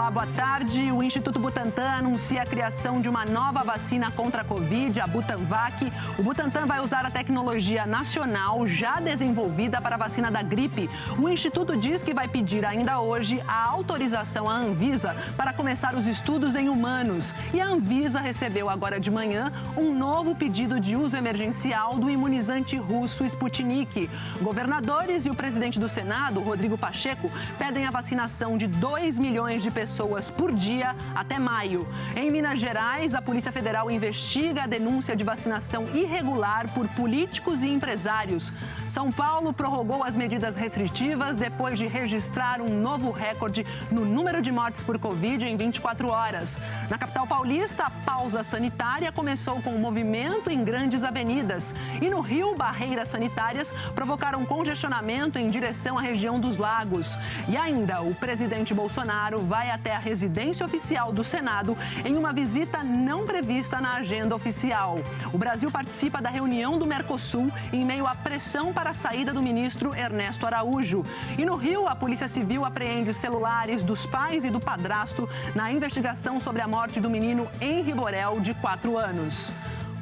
Olá, boa tarde. O Instituto Butantan anuncia a criação de uma nova vacina contra a Covid, a Butanvac. O Butantan vai usar a tecnologia nacional já desenvolvida para a vacina da gripe. O Instituto diz que vai pedir ainda hoje a autorização à Anvisa para começar os estudos em humanos. E a Anvisa recebeu agora de manhã um novo pedido de uso emergencial do imunizante russo Sputnik. Governadores e o presidente do Senado, Rodrigo Pacheco, pedem a vacinação de 2 milhões de pessoas por dia até maio. Em Minas Gerais, a Polícia Federal investiga a denúncia de vacinação irregular por políticos e empresários. São Paulo prorrogou as medidas restritivas depois de registrar um novo recorde no número de mortes por Covid em 24 horas. Na capital paulista, a pausa sanitária começou com movimento em grandes avenidas. E no Rio, barreiras sanitárias provocaram congestionamento em direção à região dos Lagos. E ainda, o presidente Bolsonaro vai até a residência oficial do Senado em uma visita não prevista na agenda oficial. O Brasil participa da reunião do Mercosul em meio à pressão para a saída do ministro Ernesto Araújo. E no Rio, a Polícia Civil apreende celulares dos pais e do padrasto na investigação sobre a morte do menino Henri Borel, de 4 anos.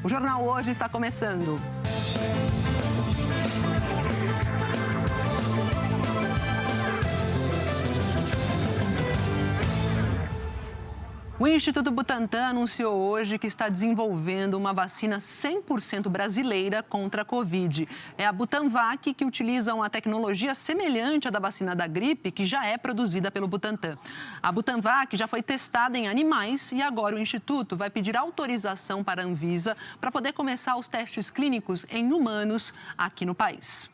O Jornal Hoje está começando. O Instituto Butantan anunciou hoje que está desenvolvendo uma vacina 100% brasileira contra a Covid. É a Butanvac, que utiliza uma tecnologia semelhante à da vacina da gripe, que já é produzida pelo Butantan. A Butanvac já foi testada em animais e agora o Instituto vai pedir autorização para a Anvisa para poder começar os testes clínicos em humanos aqui no país.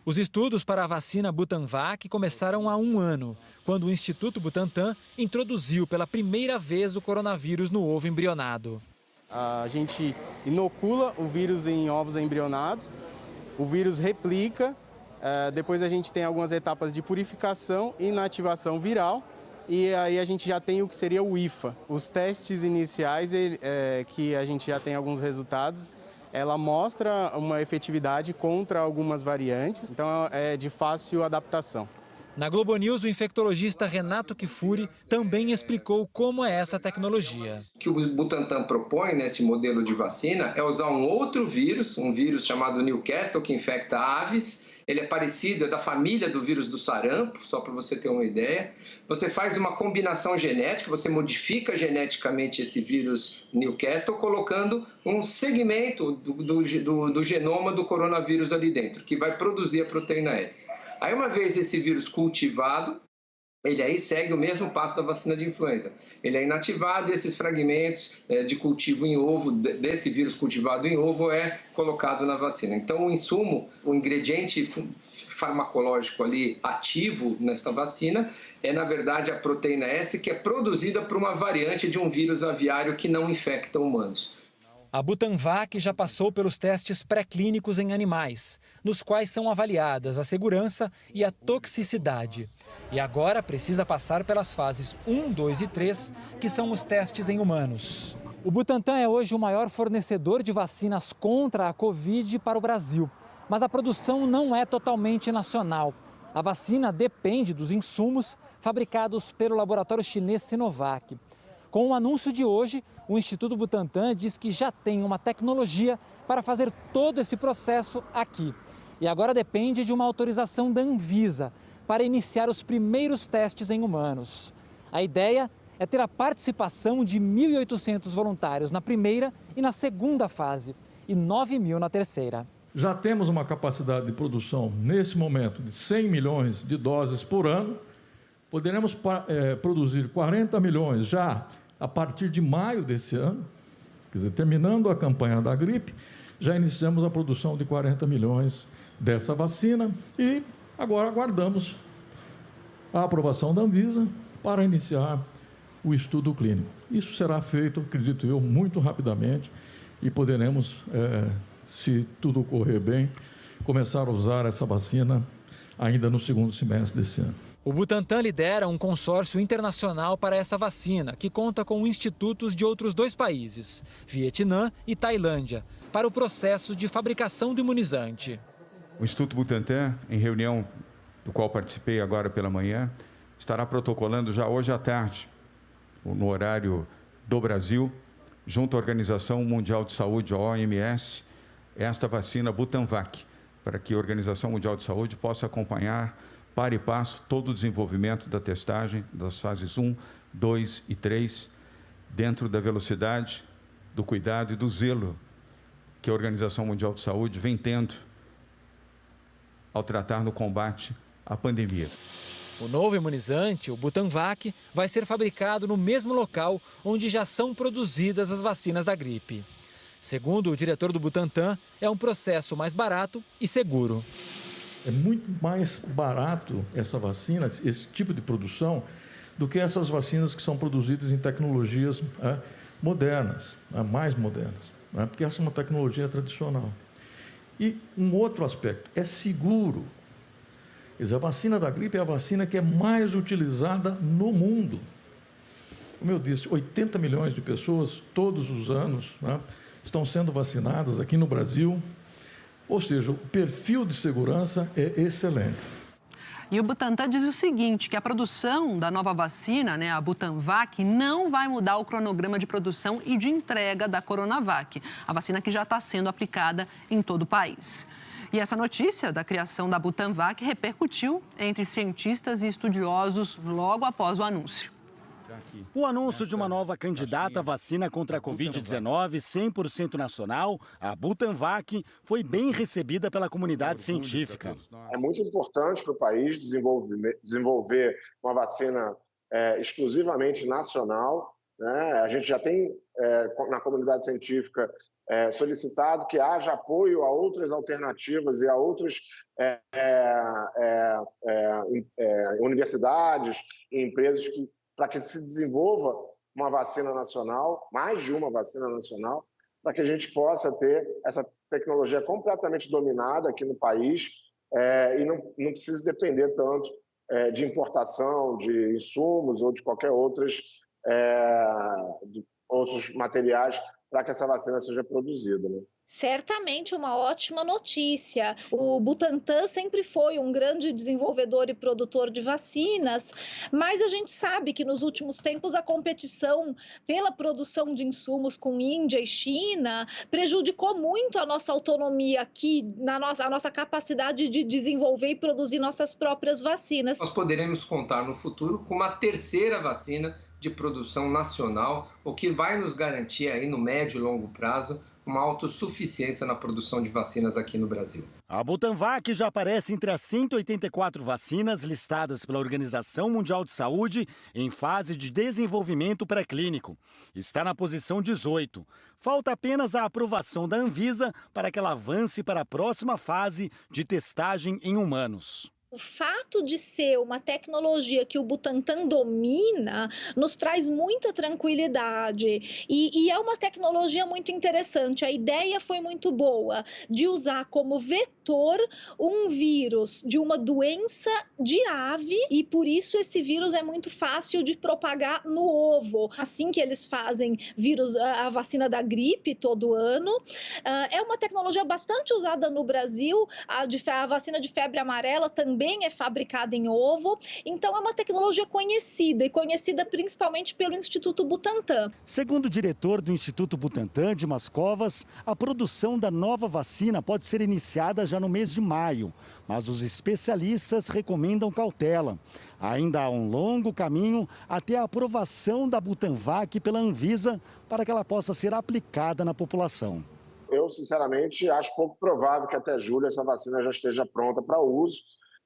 Os estudos para a vacina Butanvac começaram há 1 ano, quando o Instituto Butantan introduziu pela primeira vez o coronavírus no ovo embrionado. A gente inocula o vírus em ovos embrionados, o vírus replica, depois a gente tem algumas etapas de purificação e inativação viral, e aí a gente já tem o que seria o IFA. Os testes iniciais, que a gente já tem alguns resultados, ela mostra uma efetividade contra algumas variantes, então é de fácil adaptação. Na Globo News, o infectologista Renato Kifuri também explicou como é essa tecnologia. O que o Butantan propõe nesse modelo de vacina é usar um outro vírus, um vírus chamado Newcastle, que infecta aves. Ele é parecido, é da família do vírus do sarampo, só para você ter uma ideia. Você faz uma combinação genética, você modifica geneticamente esse vírus Newcastle, colocando um segmento do genoma do coronavírus ali dentro, que vai produzir a proteína S. Aí, uma vez esse vírus cultivado, ele aí segue o mesmo passo da vacina de influenza. Ele é inativado e esses fragmentos de cultivo em ovo, desse vírus cultivado em ovo, é colocado na vacina. Então, o insumo, o ingrediente farmacológico ali ativo nessa vacina é, na verdade, a proteína S, que é produzida por uma variante de um vírus aviário que não infecta humanos. A Butanvac já passou pelos testes pré-clínicos em animais, nos quais são avaliadas a segurança e a toxicidade. E agora precisa passar pelas fases 1, 2 e 3, que são os testes em humanos. O Butantan é hoje o maior fornecedor de vacinas contra a Covid para o Brasil. Mas a produção não é totalmente nacional. A vacina depende dos insumos fabricados pelo laboratório chinês Sinovac. Com o anúncio de hoje, o Instituto Butantan diz que já tem uma tecnologia para fazer todo esse processo aqui. E agora depende de uma autorização da Anvisa para iniciar os primeiros testes em humanos. A ideia é ter a participação de 1.800 voluntários na primeira e na segunda fase e 9.000 na terceira. Já temos uma capacidade de produção, nesse momento, de 100 milhões de doses por ano. Poderemos produzir 40 milhões já a partir de maio desse ano, quer dizer, terminando a campanha da gripe, já iniciamos a produção de 40 milhões dessa vacina e agora aguardamos a aprovação da Anvisa para iniciar o estudo clínico. Isso será feito, acredito eu, muito rapidamente e poderemos, se tudo correr bem, começar a usar essa vacina ainda no segundo semestre desse ano. O Butantan lidera um consórcio internacional para essa vacina, que conta com institutos de outros 2 países, Vietnã e Tailândia, para o processo de fabricação do imunizante. O Instituto Butantan, em reunião do qual participei agora pela manhã, estará protocolando já hoje à tarde, no horário do Brasil, junto à Organização Mundial de Saúde, a OMS, esta vacina Butanvac, para que a Organização Mundial de Saúde possa acompanhar, para e passo, todo o desenvolvimento da testagem das fases 1, 2 e 3, dentro da velocidade, do cuidado e do zelo que a Organização Mundial de Saúde vem tendo ao tratar no combate à pandemia. O novo imunizante, o Butanvac, vai ser fabricado no mesmo local onde já são produzidas as vacinas da gripe. Segundo o diretor do Butantan, é um processo mais barato e seguro. É muito mais barato essa vacina, esse tipo de produção, do que essas vacinas que são produzidas em tecnologias modernas, mais modernas, porque essa é uma tecnologia tradicional. E um outro aspecto, é seguro. Quer dizer, a vacina da gripe é a vacina que é mais utilizada no mundo. Como eu disse, 80 milhões de pessoas todos os anos estão sendo vacinadas aqui no Brasil. Ou seja, o perfil de segurança é excelente. E o Butantan diz o seguinte, que a produção da nova vacina, a Butanvac, não vai mudar o cronograma de produção e de entrega da Coronavac, a vacina que já está sendo aplicada em todo o país. E essa notícia da criação da Butanvac repercutiu entre cientistas e estudiosos logo após o anúncio. O anúncio de uma nova candidata à vacina contra a Covid-19 100% nacional, a Butanvac, foi bem recebida pela comunidade científica. É muito importante para o país desenvolver uma vacina exclusivamente nacional, né? A gente já tem na comunidade científica solicitado que haja apoio a outras alternativas e a outras universidades e empresas para que se desenvolva uma vacina nacional, mais de uma vacina nacional, para que a gente possa ter essa tecnologia completamente dominada aqui no país e não precise depender tanto de importação de insumos ou de qualquer outros materiais para que essa vacina seja produzida, né? Certamente uma ótima notícia. O Butantan sempre foi um grande desenvolvedor e produtor de vacinas, mas a gente sabe que nos últimos tempos a competição pela produção de insumos com Índia e China prejudicou muito a nossa autonomia aqui, a nossa capacidade de desenvolver e produzir nossas próprias vacinas. Nós poderemos contar no futuro com uma terceira vacina de produção nacional, o que vai nos garantir aí no médio e longo prazo uma autossuficiência na produção de vacinas aqui no Brasil. A Butanvac já aparece entre as 184 vacinas listadas pela Organização Mundial de Saúde em fase de desenvolvimento pré-clínico. Está na posição 18. Falta apenas a aprovação da Anvisa para que ela avance para a próxima fase de testagem em humanos. O fato de ser uma tecnologia que o Butantan domina nos traz muita tranquilidade e é uma tecnologia muito interessante. A ideia foi muito boa de usar como vetor um vírus de uma doença de ave e por isso esse vírus é muito fácil de propagar no ovo. Assim que eles fazem a vacina da gripe todo ano. É uma tecnologia bastante usada no Brasil. A vacina de febre amarela também é fabricada em ovo, então é uma tecnologia conhecida e conhecida principalmente pelo Instituto Butantan. Segundo o diretor do Instituto Butantan, Dimas Covas, a produção da nova vacina pode ser iniciada já no mês de maio, mas os especialistas recomendam cautela. Ainda há um longo caminho até a aprovação da Butanvac pela Anvisa para que ela possa ser aplicada na população. Eu, sinceramente, acho pouco provável que até julho essa vacina já esteja pronta para uso,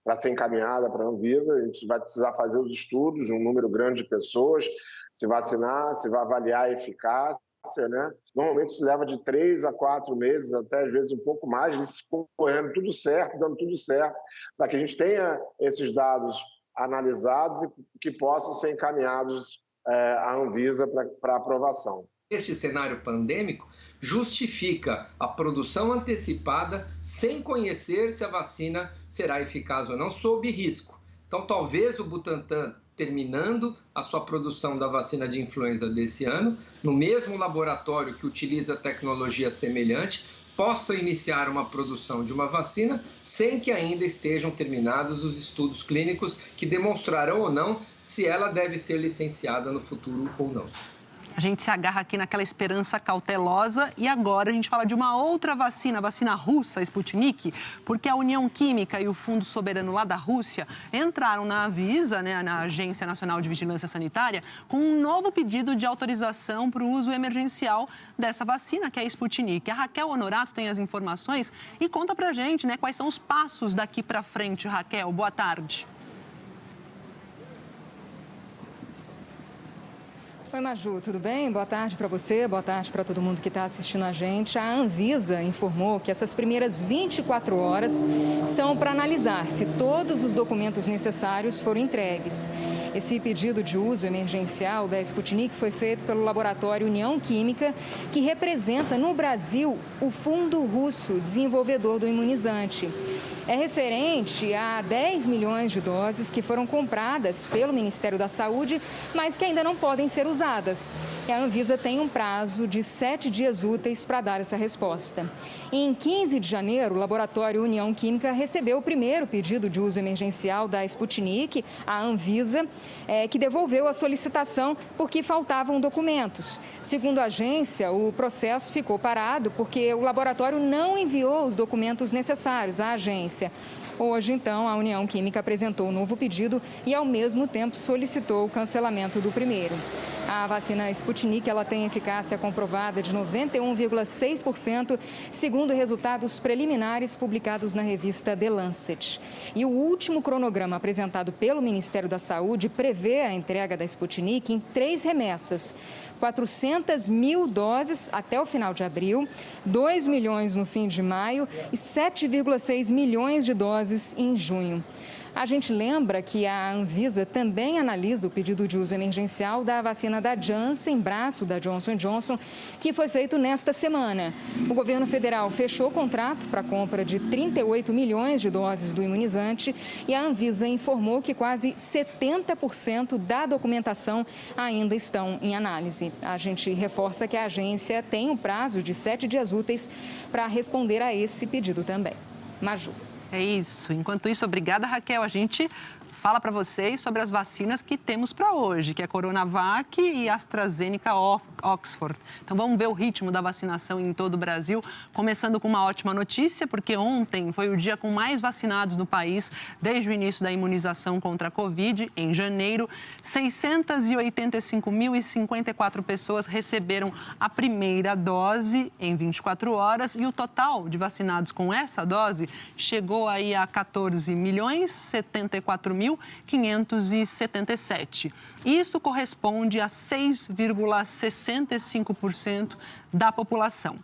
para ser encaminhada para a Anvisa. A gente vai precisar fazer os estudos de um número grande de pessoas, se vacinar, se vai avaliar a eficácia, né? Normalmente isso leva de 3 a 4 meses, até às vezes um pouco mais, correndo tudo certo, dando tudo certo, para que a gente tenha esses dados analisados e que possam ser encaminhados à Anvisa para aprovação. Este cenário pandêmico justifica a produção antecipada sem conhecer se a vacina será eficaz ou não, sob risco Então, talvez o Butantan, terminando a sua produção da vacina de influenza desse ano, no mesmo laboratório que utiliza tecnologia semelhante, possa iniciar uma produção de uma vacina sem que ainda estejam terminados os estudos clínicos que demonstrarão ou não se ela deve ser licenciada no futuro ou não. A gente se agarra aqui naquela esperança cautelosa e agora a gente fala de uma outra vacina, a vacina russa, a Sputnik, porque a União Química e o Fundo Soberano lá da Rússia entraram na Anvisa, na Agência Nacional de Vigilância Sanitária, com um novo pedido de autorização para o uso emergencial dessa vacina, que é a Sputnik. A Raquel Honorato tem as informações e conta pra gente, quais são os passos daqui para frente, Raquel. Boa tarde. Oi, Maju, tudo bem? Boa tarde para você, boa tarde para todo mundo que está assistindo a gente. A Anvisa informou que essas primeiras 24 horas são para analisar se todos os documentos necessários foram entregues. Esse pedido de uso emergencial da Sputnik foi feito pelo laboratório União Química, que representa no Brasil o Fundo Russo, desenvolvedor do imunizante. É referente a 10 milhões de doses que foram compradas pelo Ministério da Saúde, mas que ainda não podem ser usadas. E a Anvisa tem um prazo de 7 dias úteis para dar essa resposta. Em 15 de janeiro, o laboratório União Química recebeu o primeiro pedido de uso emergencial da Sputnik, a Anvisa, que devolveu a solicitação porque faltavam documentos. Segundo a agência, o processo ficou parado porque o laboratório não enviou os documentos necessários à agência. Hoje, então, a União Química apresentou um novo pedido e, ao mesmo tempo, solicitou o cancelamento do primeiro. A vacina Sputnik ela tem eficácia comprovada de 91,6%, segundo resultados preliminares publicados na revista The Lancet. E o último cronograma apresentado pelo Ministério da Saúde prevê a entrega da Sputnik em 3 remessas. 400 mil doses até o final de abril, 2 milhões no fim de maio e 7,6 milhões de doses em junho. A gente lembra que a Anvisa também analisa o pedido de uso emergencial da vacina da Janssen, braço da Johnson & Johnson, que foi feito nesta semana. O governo federal fechou o contrato para a compra de 38 milhões de doses do imunizante e a Anvisa informou que quase 70% da documentação ainda estão em análise. A gente reforça que a agência tem um prazo de 7 dias úteis para responder a esse pedido também. Maju. É isso. Enquanto isso, obrigada, Raquel. A gente fala para vocês sobre as vacinas que temos para hoje, que é Coronavac e AstraZeneca Oxford. Então vamos ver o ritmo da vacinação em todo o Brasil, começando com uma ótima notícia, porque ontem foi o dia com mais vacinados no país desde o início da imunização contra a Covid. Em janeiro, 685.054 pessoas receberam a primeira dose em 24 horas e o total de vacinados com essa dose chegou aí a 14.074.577. Isso corresponde a 6,65% da população.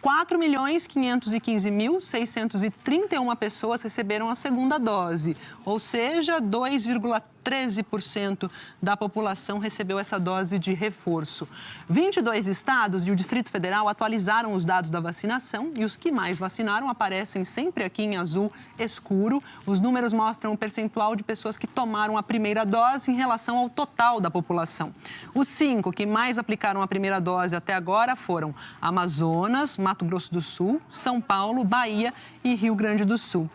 4.515.631 pessoas receberam a segunda dose, ou seja, 2,13% da população recebeu essa dose de reforço. 22 estados e o Distrito Federal atualizaram os dados da vacinação e os que mais vacinaram aparecem sempre aqui em azul escuro. Os números mostram o percentual de pessoas que tomaram a primeira dose em relação ao total da população. Os 5 que mais aplicaram a primeira dose até agora foram Amazonas, Mato Grosso do Sul, São Paulo, Bahia e Rio Grande do Sul.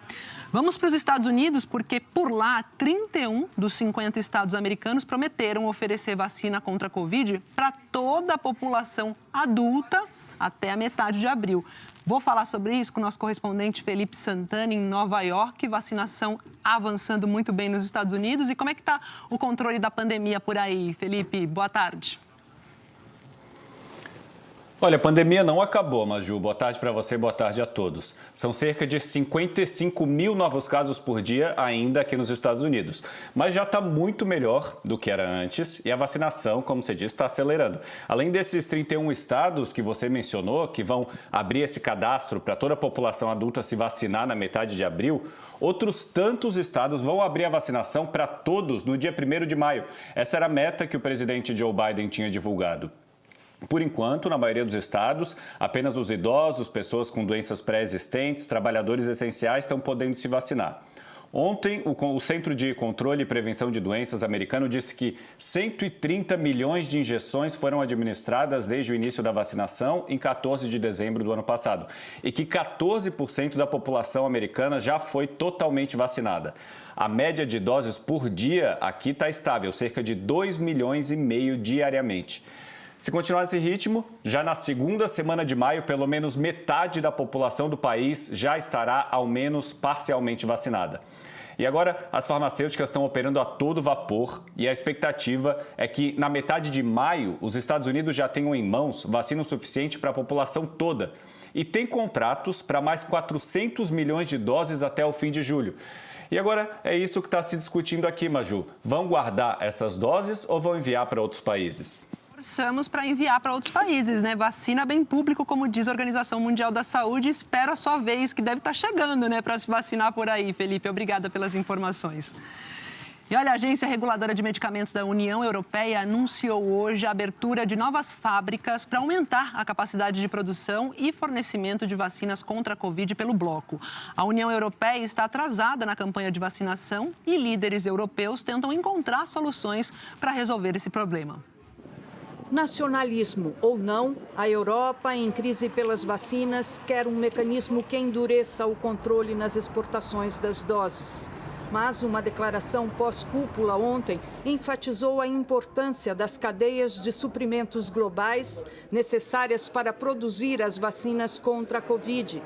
Vamos para os Estados Unidos, porque por lá, 31 dos 50 estados americanos prometeram oferecer vacina contra a Covid para toda a população adulta até a metade de abril. Vou falar sobre isso com o nosso correspondente Felipe Santana, em Nova York. Vacinação avançando muito bem nos Estados Unidos. E como é que está o controle da pandemia por aí, Felipe? Boa tarde. Olha, a pandemia não acabou, Maju. Boa tarde para você, boa tarde a todos. São cerca de 55 mil novos casos por dia ainda aqui nos Estados Unidos. Mas já está muito melhor do que era antes e a vacinação, como você disse, está acelerando. Além desses 31 estados que você mencionou, que vão abrir esse cadastro para toda a população adulta se vacinar na metade de abril, outros tantos estados vão abrir a vacinação para todos no dia 1º de maio. Essa era a meta que o presidente Joe Biden tinha divulgado. Por enquanto, na maioria dos estados, apenas os idosos, pessoas com doenças pré-existentes, trabalhadores essenciais estão podendo se vacinar. Ontem, o Centro de Controle e Prevenção de Doenças americano disse que 130 milhões de injeções foram administradas desde o início da vacinação, em 14 de dezembro do ano passado, e que 14% da população americana já foi totalmente vacinada. A média de doses por dia aqui está estável, cerca de 2,5 milhões diariamente. Se continuar esse ritmo, já na segunda semana de maio, pelo menos metade da população do país já estará, ao menos, parcialmente vacinada. E agora, as farmacêuticas estão operando a todo vapor e a expectativa é que, na metade de maio, os Estados Unidos já tenham em mãos vacina suficiente para a população toda. E tem contratos para mais 400 milhões de doses até o fim de julho. E agora, é isso que está se discutindo aqui, Maju. Vão guardar essas doses ou vão enviar para outros países? Forçamos para enviar para outros países, né? Vacina bem público, como diz a Organização Mundial da Saúde. Espera a sua vez, que deve estar chegando, né, para se vacinar por aí. Felipe, obrigada pelas informações. E olha, a Agência Reguladora de Medicamentos da União Europeia anunciou hoje a abertura de novas fábricas para aumentar a capacidade de produção e fornecimento de vacinas contra a Covid pelo bloco. A União Europeia está atrasada na campanha de vacinação e líderes europeus tentam encontrar soluções para resolver esse problema. Nacionalismo ou não, a Europa, em crise pelas vacinas, quer um mecanismo que endureça o controle nas exportações das doses. Mas uma declaração pós-cúpula ontem enfatizou a importância das cadeias de suprimentos globais necessárias para produzir as vacinas contra a Covid.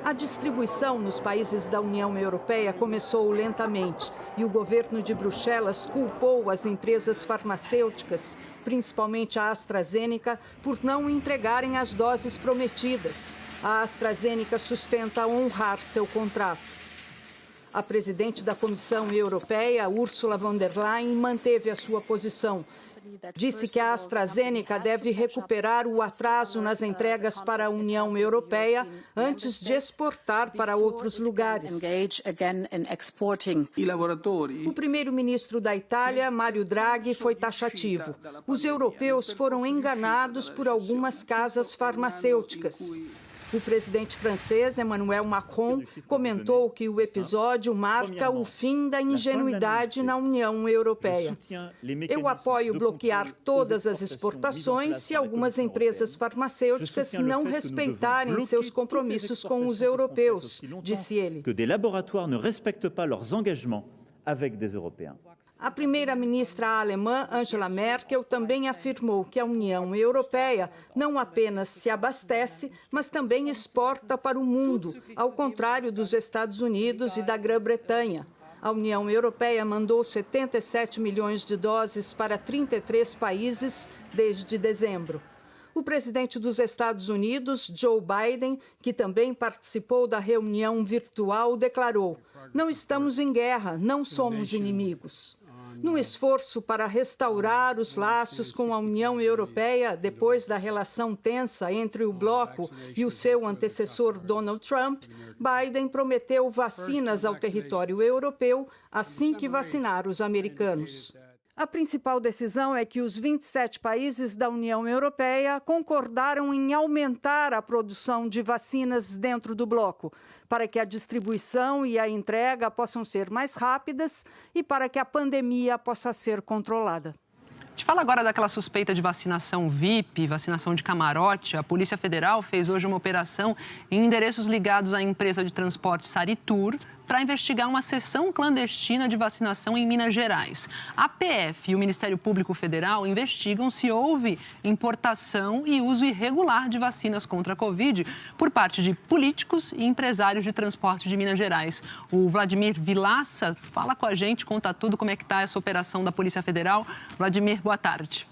A distribuição nos países da União Europeia começou lentamente e o governo de Bruxelas culpou as empresas farmacêuticas, principalmente a AstraZeneca, por não entregarem as doses prometidas. A AstraZeneca sustenta honrar seu contrato. A presidente da Comissão Europeia, Ursula von der Leyen, manteve a sua posição. Disse que a AstraZeneca deve recuperar o atraso nas entregas para a União Europeia antes de exportar para outros lugares. O primeiro-ministro da Itália, Mario Draghi, foi taxativo. Os europeus foram enganados por algumas casas farmacêuticas. O presidente francês, Emmanuel Macron, comentou que o episódio marca o fim da ingenuidade na União Europeia. Eu apoio bloquear todas as exportações se algumas empresas farmacêuticas não respeitarem seus compromissos com os europeus, disse ele. Que des laboratoires ne respectent pas leurs engagements avec des Européens. A primeira-ministra alemã, Angela Merkel, também afirmou que a União Europeia não apenas se abastece, mas também exporta para o mundo, ao contrário dos Estados Unidos e da Grã-Bretanha. A União Europeia mandou 77 milhões de doses para 33 países desde dezembro. O presidente dos Estados Unidos, Joe Biden, que também participou da reunião virtual, declarou: "Não estamos em guerra, não somos inimigos." Num esforço para restaurar os laços com a União Europeia depois da relação tensa entre o bloco e o seu antecessor Donald Trump, Biden prometeu vacinas ao território europeu assim que vacinar os americanos. A principal decisão é que os 27 países da União Europeia concordaram em aumentar a produção de vacinas dentro do bloco, para que a distribuição e a entrega possam ser mais rápidas e para que a pandemia possa ser controlada. A gente fala agora daquela suspeita de vacinação VIP, vacinação de camarote. A Polícia Federal fez hoje uma operação em endereços ligados à empresa de transporte Saritur para investigar uma sessão clandestina de vacinação em Minas Gerais. A PF e o Ministério Público Federal investigam se houve importação e uso irregular de vacinas contra a Covid por parte de políticos e empresários de transporte de Minas Gerais. O Vladimir Vilaça fala com a gente, conta tudo como é que está essa operação da Polícia Federal. Vladimir, boa tarde.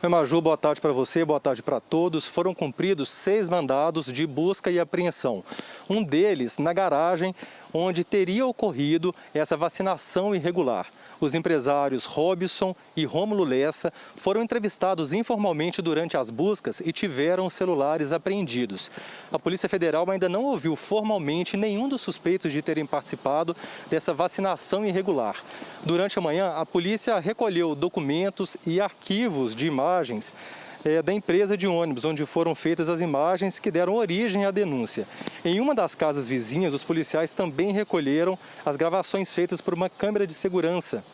Oi, Maju, boa tarde para você, boa tarde para todos. Foram cumpridos 6 mandados de busca e apreensão. Um deles na garagem onde teria ocorrido essa vacinação irregular. Os empresários Robson e Rômulo Lessa foram entrevistados informalmente durante as buscas e tiveram os celulares apreendidos. A Polícia Federal ainda não ouviu formalmente nenhum dos suspeitos de terem participado dessa vacinação irregular. Durante a manhã, a polícia recolheu documentos e arquivos de imagens da empresa de ônibus, onde foram feitas as imagens que deram origem à denúncia. Em uma das casas vizinhas, os policiais também recolheram as gravações feitas por uma câmera de segurança.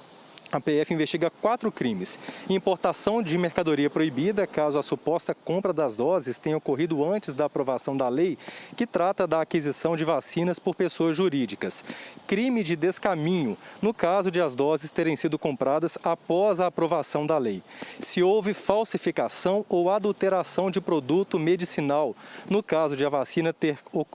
A PF investiga 4 crimes: importação de mercadoria proibida, caso a suposta compra das doses tenha ocorrido antes da aprovação da lei, que trata da aquisição de vacinas por pessoas jurídicas; crime de descaminho, no caso de as doses terem sido compradas após a aprovação da lei; se houve falsificação ou adulteração de produto medicinal, no caso de a vacina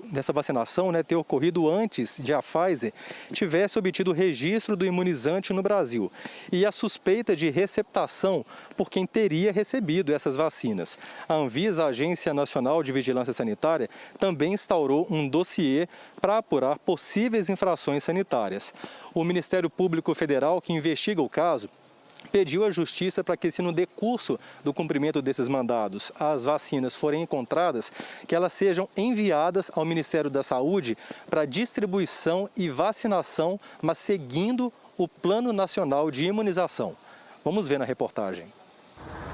dessa vacinação ter ocorrido antes de a Pfizer tivesse obtido o registro do imunizante no Brasil; e a suspeita de receptação por quem teria recebido essas vacinas. A Anvisa, a Agência Nacional de Vigilância Sanitária, também instaurou um dossiê para apurar possíveis infrações sanitárias. O Ministério Público Federal, que investiga o caso, pediu à Justiça para que, se no decurso do cumprimento desses mandados as vacinas forem encontradas, que elas sejam enviadas ao Ministério da Saúde para distribuição e vacinação, mas seguindo o Plano Nacional de Imunização. Vamos ver na reportagem.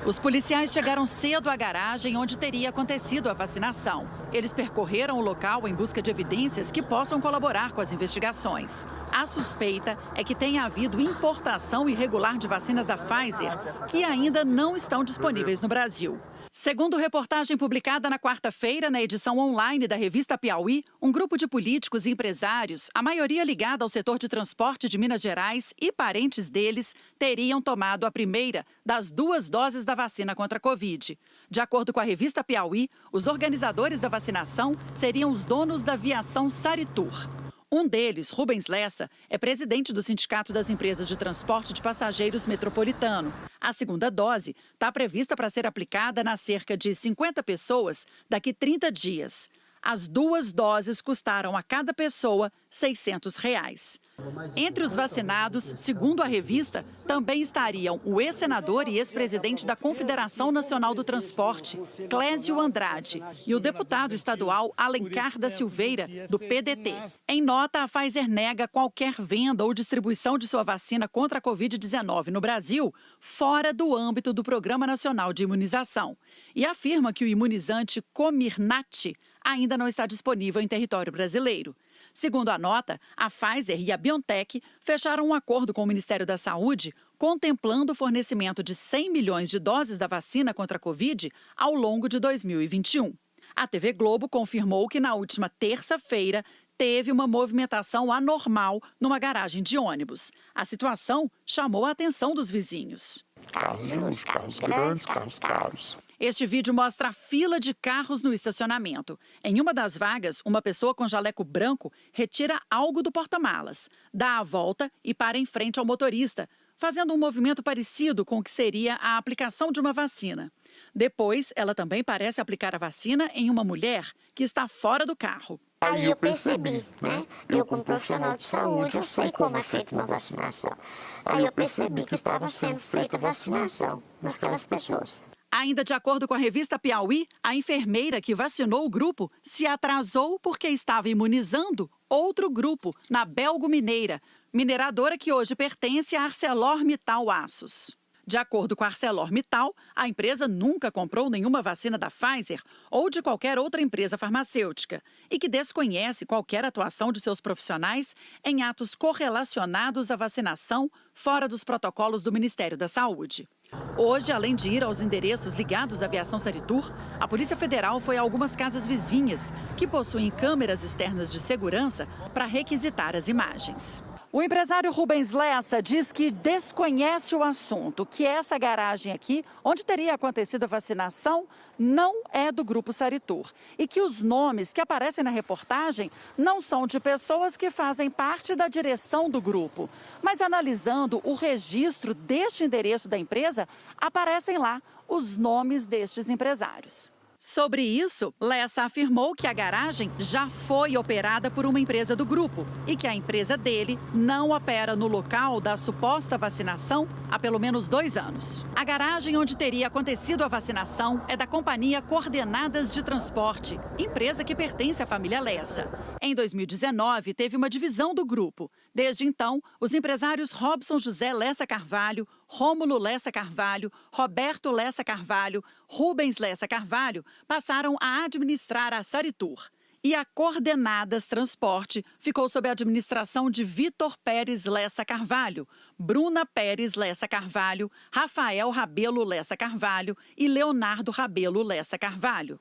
Os policiais chegaram cedo à garagem onde teria acontecido a vacinação. Eles percorreram o local em busca de evidências que possam colaborar com as investigações. A suspeita é que tenha havido importação irregular de vacinas da Pfizer, que ainda não estão disponíveis no Brasil. Segundo reportagem publicada na quarta-feira na edição online da revista Piauí, um grupo de políticos e empresários, a maioria ligada ao setor de transporte de Minas Gerais e parentes deles, teriam tomado a primeira das 2 doses da vacina contra a Covid. De acordo com a revista Piauí, os organizadores da vacinação seriam os donos da aviação Saritur. Um deles, Rubens Lessa, é presidente do Sindicato das Empresas de Transporte de Passageiros Metropolitano. A segunda dose está prevista para ser aplicada nas cerca de 50 pessoas daqui 30 dias. As 2 doses custaram a cada pessoa R$ 600. Entre os vacinados, segundo a revista, também estariam o ex-senador e ex-presidente da Confederação Nacional do Transporte, Clésio Andrade, e o deputado estadual Alencar da Silveira, do PDT. Em nota, a Pfizer nega qualquer venda ou distribuição de sua vacina contra a Covid-19 no Brasil, fora do âmbito do Programa Nacional de Imunização, e afirma que o imunizante Comirnaty ainda não está disponível em território brasileiro. Segundo a nota, a Pfizer e a BioNTech fecharam um acordo com o Ministério da Saúde, contemplando o fornecimento de 100 milhões de doses da vacina contra a Covid ao longo de 2021. A TV Globo confirmou que na última terça-feira teve uma movimentação anormal numa garagem de ônibus. A situação chamou a atenção dos vizinhos. Carros grandes, carros caros. Este vídeo mostra a fila de carros no estacionamento. Em uma das vagas, uma pessoa com jaleco branco retira algo do porta-malas, dá a volta e para em frente ao motorista, fazendo um movimento parecido com o que seria a aplicação de uma vacina. Depois, ela também parece aplicar a vacina em uma mulher que está fora do carro. Aí eu percebi, eu como profissional de saúde, eu sei como é feita uma vacinação. Aí eu percebi que estava sendo feita a vacinação naquelas pessoas. Ainda de acordo com a revista Piauí, a enfermeira que vacinou o grupo se atrasou porque estava imunizando outro grupo na Belgo Mineira, mineradora que hoje pertence à ArcelorMittal Aços. De acordo com a ArcelorMittal, a empresa nunca comprou nenhuma vacina da Pfizer ou de qualquer outra empresa farmacêutica e que desconhece qualquer atuação de seus profissionais em atos correlacionados à vacinação fora dos protocolos do Ministério da Saúde. Hoje, além de ir aos endereços ligados à aviação Saritur, a Polícia Federal foi a algumas casas vizinhas que possuem câmeras externas de segurança para requisitar as imagens. O empresário Rubens Lessa diz que desconhece o assunto, que essa garagem aqui, onde teria acontecido a vacinação, não é do Grupo Saritur. E que os nomes que aparecem na reportagem não são de pessoas que fazem parte da direção do grupo. Mas analisando o registro deste endereço da empresa, aparecem lá os nomes destes empresários. Sobre isso, Lessa afirmou que a garagem já foi operada por uma empresa do grupo e que a empresa dele não opera no local da suposta vacinação há pelo menos 2 anos. A garagem onde teria acontecido a vacinação é da Companhia Coordenadas de Transporte, empresa que pertence à família Lessa. Em 2019, teve uma divisão do grupo. Desde então, os empresários Robson José Lessa Carvalho, Rômulo Lessa Carvalho, Roberto Lessa Carvalho, Rubens Lessa Carvalho passaram a administrar a Saritur. E a Coordenadas Transporte ficou sob a administração de Vitor Pérez Lessa Carvalho, Bruna Pérez Lessa Carvalho, Rafael Rabelo Lessa Carvalho e Leonardo Rabelo Lessa Carvalho.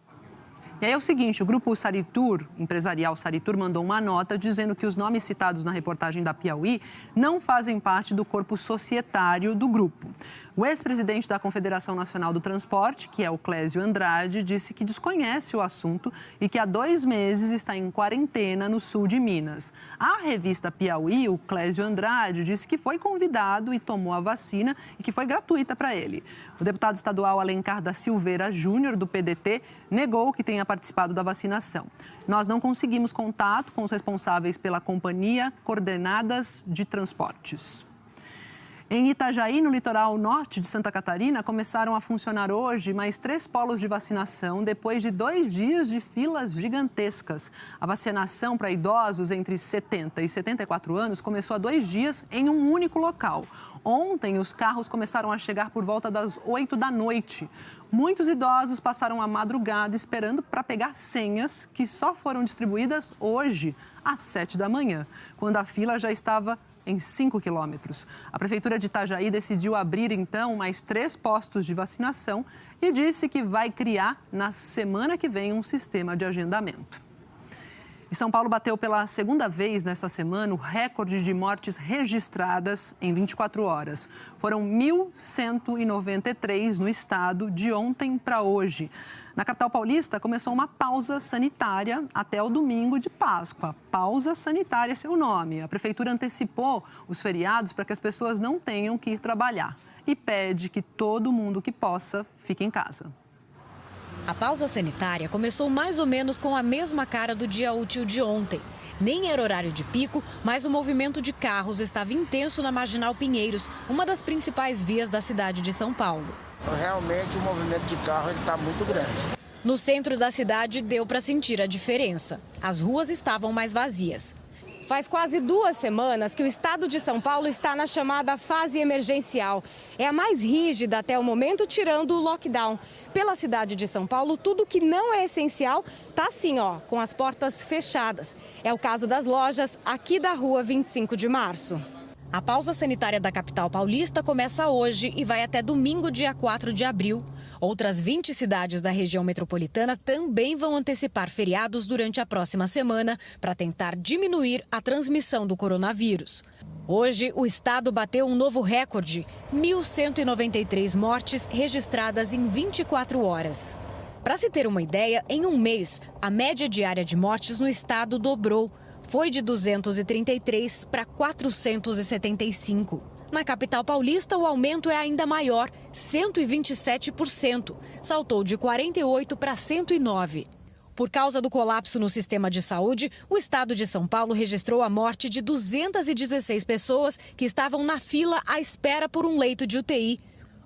E aí é o seguinte, o grupo Saritur, empresarial Saritur, mandou uma nota dizendo que os nomes citados na reportagem da Piauí não fazem parte do corpo societário do grupo. O ex-presidente da Confederação Nacional do Transporte, que é o Clésio Andrade, disse que desconhece o assunto e que há 2 meses está em quarentena no sul de Minas. À revista Piauí, o Clésio Andrade disse que foi convidado e tomou a vacina e que foi gratuita para ele. O deputado estadual Alencar da Silveira Júnior, do PDT, negou que tenha participado da vacinação. Nós não conseguimos contato com os responsáveis pela Companhia Coordenadas de Transportes. Em Itajaí, no litoral norte de Santa Catarina, começaram a funcionar hoje mais 3 polos de vacinação depois de 2 dias de filas gigantescas. A vacinação para idosos entre 70 e 74 anos começou há 2 dias em um único local. Ontem, os carros começaram a chegar por volta das 8 da noite. Muitos idosos passaram a madrugada esperando para pegar senhas que só foram distribuídas hoje, às 7 da manhã, quando a fila já estava em 5 quilômetros. A Prefeitura de Itajaí decidiu abrir, então, mais 3 postos de vacinação e disse que vai criar, na semana que vem, um sistema de agendamento. E São Paulo bateu pela 2ª vez nesta semana o recorde de mortes registradas em 24 horas. Foram 1.193 no estado de ontem para hoje. Na capital paulista, começou uma pausa sanitária até o domingo de Páscoa. Pausa sanitária é seu nome. A Prefeitura antecipou os feriados para que as pessoas não tenham que ir trabalhar e pede que todo mundo que possa fique em casa. A pausa sanitária começou mais ou menos com a mesma cara do dia útil de ontem. Nem era horário de pico, mas o movimento de carros estava intenso na Marginal Pinheiros, uma das principais vias da cidade de São Paulo. Realmente o movimento de carro está muito grande. No centro da cidade deu para sentir a diferença. As ruas estavam mais vazias. Faz quase 2 semanas que o estado de São Paulo está na chamada fase emergencial. É a mais rígida até o momento, tirando o lockdown. Pela cidade de São Paulo, tudo que não é essencial está assim, com as portas fechadas. É o caso das lojas aqui da rua 25 de março. A pausa sanitária da capital paulista começa hoje e vai até domingo, dia 4 de abril. Outras 20 cidades da região metropolitana também vão antecipar feriados durante a próxima semana para tentar diminuir a transmissão do coronavírus. Hoje, o estado bateu um novo recorde: 1.193 mortes registradas em 24 horas. Para se ter uma ideia, em um mês, a média diária de mortes no estado dobrou. Foi de 233 para 475. Na capital paulista, o aumento é ainda maior, 127%. Saltou de 48 para 109. Por causa do colapso no sistema de saúde, o estado de São Paulo registrou a morte de 216 pessoas que estavam na fila à espera por um leito de UTI.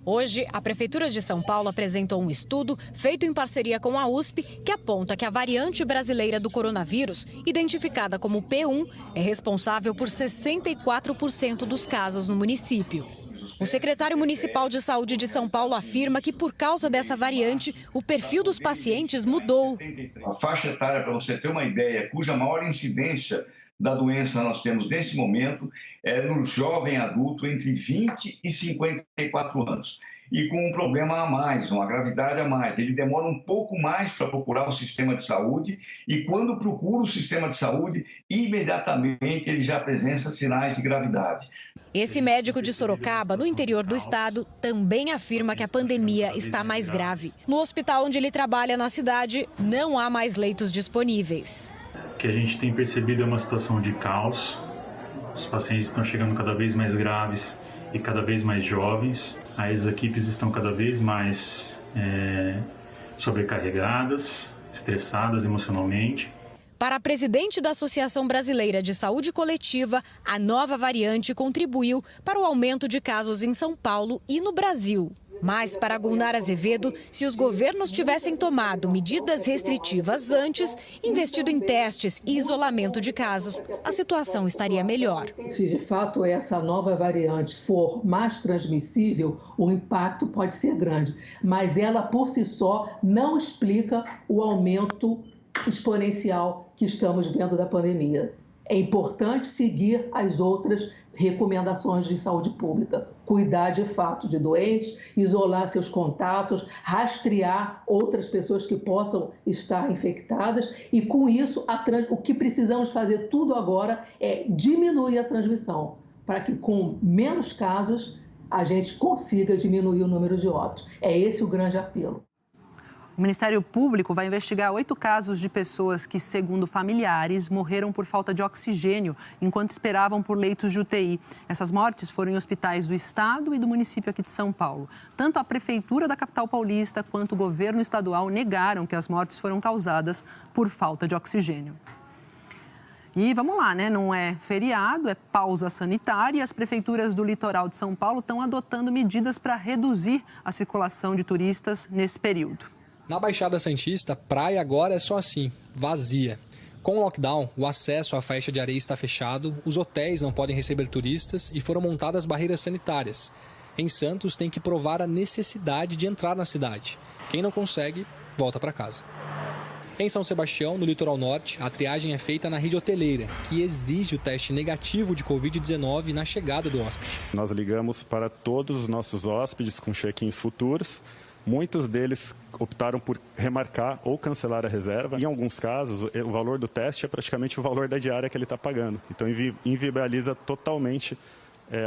Hoje, a Prefeitura de São Paulo apresentou um estudo feito em parceria com a USP que aponta que a variante brasileira do coronavírus, identificada como P1, é responsável por 64% dos casos no município. O secretário municipal de saúde de São Paulo afirma que, por causa dessa variante, o perfil dos pacientes mudou. A faixa etária, para você ter uma ideia, cuja maior incidência da doença nós temos nesse momento é no jovem adulto entre 20 e 54 anos. E com um problema a mais, uma gravidade a mais. Ele demora um pouco mais para procurar o sistema de saúde e quando procura o sistema de saúde, imediatamente ele já apresenta sinais de gravidade. Esse médico de Sorocaba, no interior do estado, também afirma que a pandemia está mais grave. No hospital onde ele trabalha na cidade, não há mais leitos disponíveis. O que a gente tem percebido é uma situação de caos. Os pacientes estão chegando cada vez mais graves e cada vez mais jovens. As equipes estão cada vez mais sobrecarregadas, estressadas emocionalmente. Para a presidente da Associação Brasileira de Saúde Coletiva, a nova variante contribuiu para o aumento de casos em São Paulo e no Brasil. Mas, para Gulnara Azevedo, se os governos tivessem tomado medidas restritivas antes, investido em testes e isolamento de casos, a situação estaria melhor. Se de fato essa nova variante for mais transmissível, o impacto pode ser grande, mas ela por si só não explica o aumento exponencial que estamos vendo da pandemia. É importante seguir as outras recomendações de saúde pública. Cuidar de fato de doentes, isolar seus contatos, rastrear outras pessoas que possam estar infectadas e, com isso, o que precisamos fazer tudo agora é diminuir a transmissão, para que com menos casos a gente consiga diminuir o número de óbitos. É esse o grande apelo. O Ministério Público vai investigar 8 casos de pessoas que, segundo familiares, morreram por falta de oxigênio enquanto esperavam por leitos de UTI. Essas mortes foram em hospitais do estado e do município aqui de São Paulo. Tanto a Prefeitura da capital paulista quanto o governo estadual negaram que as mortes foram causadas por falta de oxigênio. E vamos lá, né? Não é feriado, é pausa sanitária e as prefeituras do litoral de São Paulo estão adotando medidas para reduzir a circulação de turistas nesse período. Na Baixada Santista, praia agora é só assim, vazia. Com o lockdown, o acesso à faixa de areia está fechado, os hotéis não podem receber turistas e foram montadas barreiras sanitárias. Em Santos, tem que provar a necessidade de entrar na cidade. Quem não consegue, volta para casa. Em São Sebastião, no litoral norte, a triagem é feita na rede hoteleira, que exige o teste negativo de Covid-19 na chegada do hóspede. Nós ligamos para todos os nossos hóspedes com check-ins futuros. Muitos deles optaram por remarcar ou cancelar a reserva. Em alguns casos, o valor do teste é praticamente o valor da diária que ele está pagando. Então, inviabiliza totalmente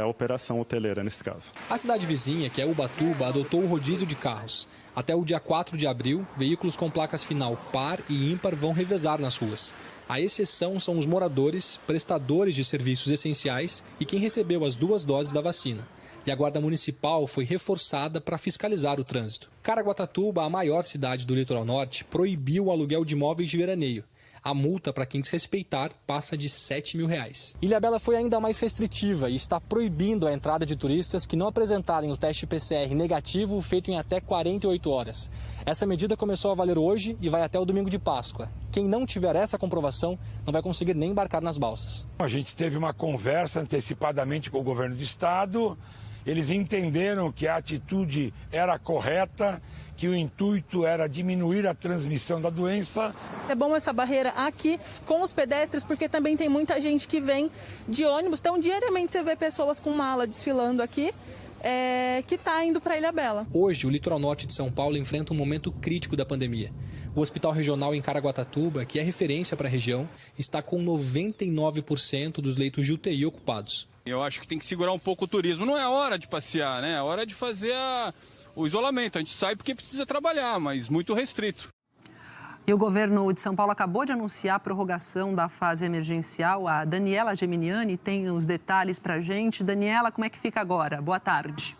a operação hoteleira nesse caso. A cidade vizinha, que é Ubatuba, adotou o rodízio de carros. Até o dia 4 de abril, veículos com placas final par e ímpar vão revezar nas ruas. A exceção são os moradores, prestadores de serviços essenciais e quem recebeu as 2 doses da vacina. E a Guarda Municipal foi reforçada para fiscalizar o trânsito. Caraguatatuba, a maior cidade do litoral norte, proibiu o aluguel de imóveis de veraneio. A multa para quem desrespeitar passa de R$ 7.000. Ilhabela foi ainda mais restritiva e está proibindo a entrada de turistas que não apresentarem o teste PCR negativo feito em até 48 horas. Essa medida começou a valer hoje e vai até o domingo de Páscoa. Quem não tiver essa comprovação não vai conseguir nem embarcar nas balsas. A gente teve uma conversa antecipadamente com o governo do estado. Eles entenderam que a atitude era correta, que o intuito era diminuir a transmissão da doença. É bom essa barreira aqui com os pedestres, porque também tem muita gente que vem de ônibus. Então, diariamente você vê pessoas com mala desfilando aqui, que está indo para Ilhabela. Hoje, o litoral norte de São Paulo enfrenta um momento crítico da pandemia. O Hospital Regional em Caraguatatuba, que é referência para a região, está com 99% dos leitos de UTI ocupados. Eu acho que tem que segurar um pouco o turismo. Não é hora de passear, né? É hora de fazer o isolamento. A gente sai porque precisa trabalhar, mas muito restrito. E o governo de São Paulo acabou de anunciar a prorrogação da fase emergencial. A Daniela Geminiani tem os detalhes para a gente. Daniela, como é que fica agora? Boa tarde.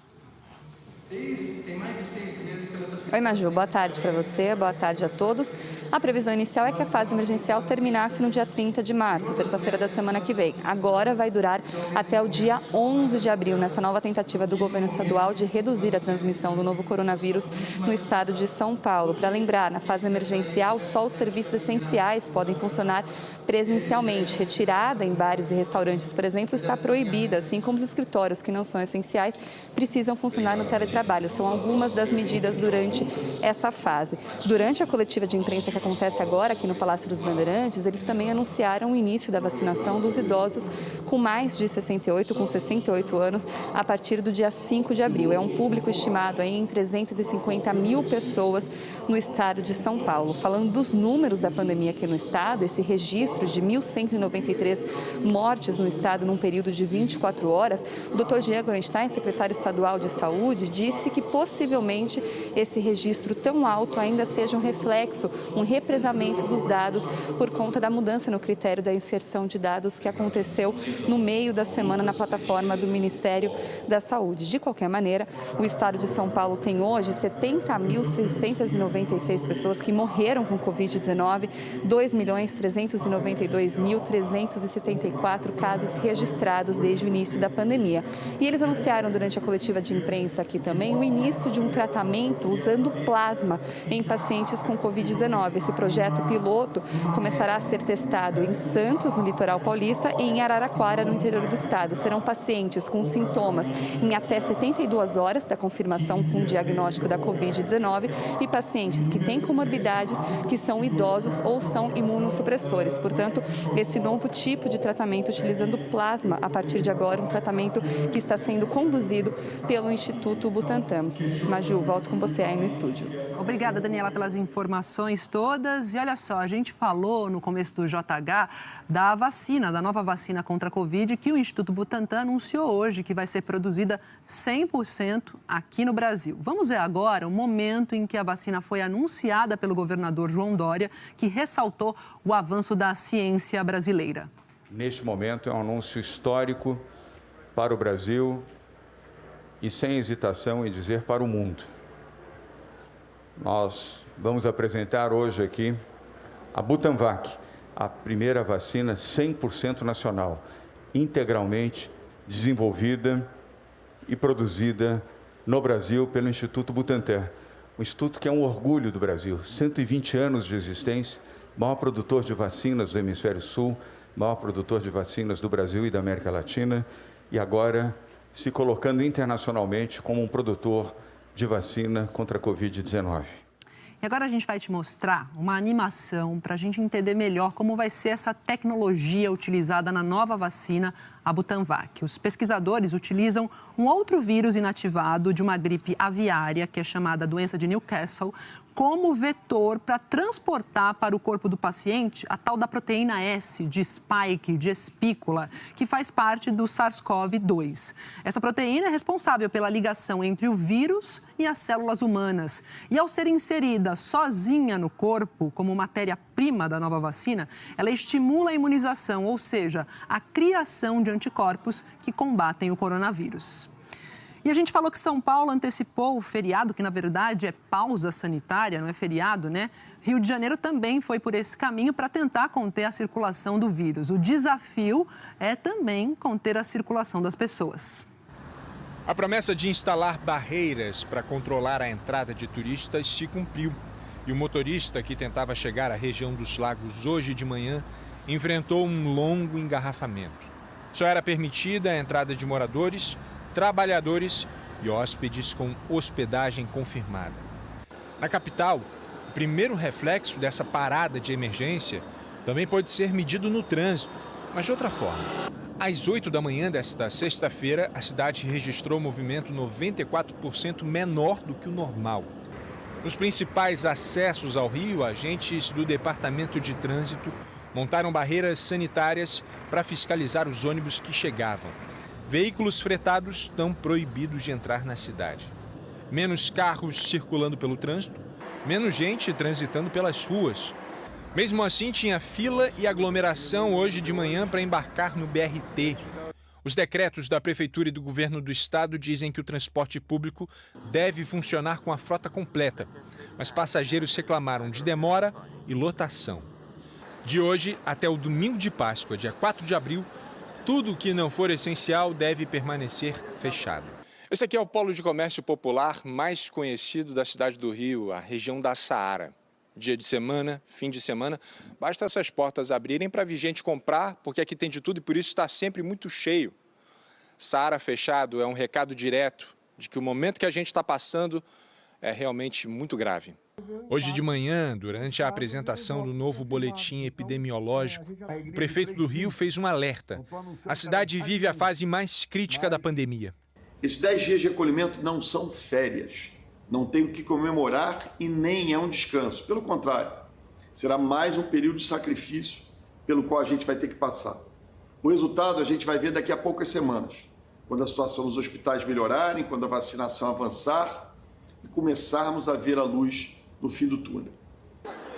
Tem mais de 6 meses que ela está... Oi, Maju. Boa tarde para você, boa tarde a todos. A previsão inicial é que a fase emergencial terminasse no dia 30 de março, terça-feira da semana que vem. Agora vai durar até o dia 11 de abril, nessa nova tentativa do governo estadual de reduzir a transmissão do novo coronavírus no estado de São Paulo. Para lembrar, na fase emergencial, só os serviços essenciais podem funcionar presencialmente. Retirada em bares e restaurantes, por exemplo, está proibida, assim como os escritórios que não são essenciais precisam funcionar no teletrabalho. São algumas das medidas durante essa fase. Durante a coletiva de imprensa que acontece agora aqui no Palácio dos Bandeirantes, eles também anunciaram o início da vacinação dos idosos com mais de 68 anos a partir do dia 5 de abril. É um público estimado aí em 350 mil pessoas no estado de São Paulo. Falando dos números da pandemia aqui no estado, esse registro de 1.193 mortes no estado num período de 24 horas, o Dr. Diego Gorenstein, secretário estadual de saúde, disse que possivelmente esse registro tão alto ainda seja um reflexo, um represamento dos dados por conta da mudança no critério da inserção de dados que aconteceu no meio da semana na plataforma do Ministério da Saúde. De qualquer maneira, o estado de São Paulo tem hoje 70.696 pessoas que morreram com Covid-19, 2.392.374 casos registrados desde o início da pandemia. E eles anunciaram durante a coletiva de imprensa aqui também o início de um tratamento usando plasma em pacientes com Covid-19. Esse projeto piloto começará a ser testado em Santos, no litoral paulista, e em Araraquara, no interior do estado. Serão pacientes com sintomas em até 72 horas da confirmação com o diagnóstico da Covid-19 e pacientes que têm comorbidades, que são idosos ou são imunossupressores. Portanto, esse novo tipo de tratamento utilizando plasma, a partir de agora, um tratamento que está sendo conduzido pelo Instituto Butantan. Maju, volto com você aí no estúdio. Obrigada, Daniela, pelas informações todas. E olha só, a gente falou no começo do JH da vacina, da nova vacina contra a Covid, que o Instituto Butantan anunciou hoje que vai ser produzida 100% aqui no Brasil. Vamos ver agora o momento em que a vacina foi anunciada pelo governador João Dória, que ressaltou o avanço da ciência brasileira. Neste momento é um anúncio histórico para o Brasil e sem hesitação em dizer para o mundo. Nós vamos apresentar hoje aqui a Butanvac, a primeira vacina 100% nacional, integralmente desenvolvida e produzida no Brasil pelo Instituto Butantan. Um instituto que é um orgulho do Brasil, 120 anos de existência, maior produtor de vacinas do Hemisfério Sul, maior produtor de vacinas do Brasil e da América Latina, e agora se colocando internacionalmente como um produtor de vacina contra a Covid-19. E agora a gente vai te mostrar uma animação para a gente entender melhor como vai ser essa tecnologia utilizada na nova vacina, a Butanvac. Os pesquisadores utilizam um outro vírus inativado de uma gripe aviária, que é chamada doença de Newcastle, como vetor para transportar para o corpo do paciente a tal da proteína S, de spike, de espícula, que faz parte do SARS-CoV-2. Essa proteína é responsável pela ligação entre o vírus e as células humanas. E ao ser inserida sozinha no corpo, como matéria-prima da nova vacina, ela estimula a imunização, ou seja, a criação de anticorpos que combatem o coronavírus. E a gente falou que São Paulo antecipou o feriado, que na verdade é pausa sanitária, não é feriado, né? Rio de Janeiro também foi por esse caminho para tentar conter a circulação do vírus. O desafio é também conter a circulação das pessoas. A promessa de instalar barreiras para controlar a entrada de turistas se cumpriu. E o motorista que tentava chegar à região dos Lagos hoje de manhã enfrentou um longo engarrafamento. Só era permitida a entrada de moradores, trabalhadores e hóspedes com hospedagem confirmada. Na capital, o primeiro reflexo dessa parada de emergência também pode ser medido no trânsito, mas de outra forma. Às 8 da manhã desta sexta-feira, a cidade registrou um movimento 94% menor do que o normal. Nos principais acessos ao Rio, agentes do Departamento de Trânsito montaram barreiras sanitárias para fiscalizar os ônibus que chegavam. Veículos fretados estão proibidos de entrar na cidade. Menos carros circulando pelo trânsito, menos gente transitando pelas ruas. Mesmo assim, tinha fila e aglomeração hoje de manhã para embarcar no BRT. Os decretos da Prefeitura e do Governo do Estado dizem que o transporte público deve funcionar com a frota completa, mas passageiros reclamaram de demora e lotação. De hoje até o domingo de Páscoa, dia 4 de abril, tudo que não for essencial deve permanecer fechado. Esse aqui é o polo de comércio popular mais conhecido da cidade do Rio, a região da Saara. Dia de semana, fim de semana, basta essas portas abrirem para vir gente comprar, porque aqui tem de tudo e por isso está sempre muito cheio. Saara fechado é um recado direto de que o momento que a gente está passando é realmente muito grave. Hoje de manhã, durante a apresentação do novo boletim epidemiológico, o prefeito do Rio fez um alerta. A cidade vive a fase mais crítica da pandemia. Esses 10 dias de recolhimento não são férias. Não tem o que comemorar e nem é um descanso. Pelo contrário, será mais um período de sacrifício pelo qual a gente vai ter que passar. O resultado a gente vai ver daqui a poucas semanas, quando a situação dos hospitais melhorarem, quando a vacinação avançar e começarmos a ver a luz no fim do túnel.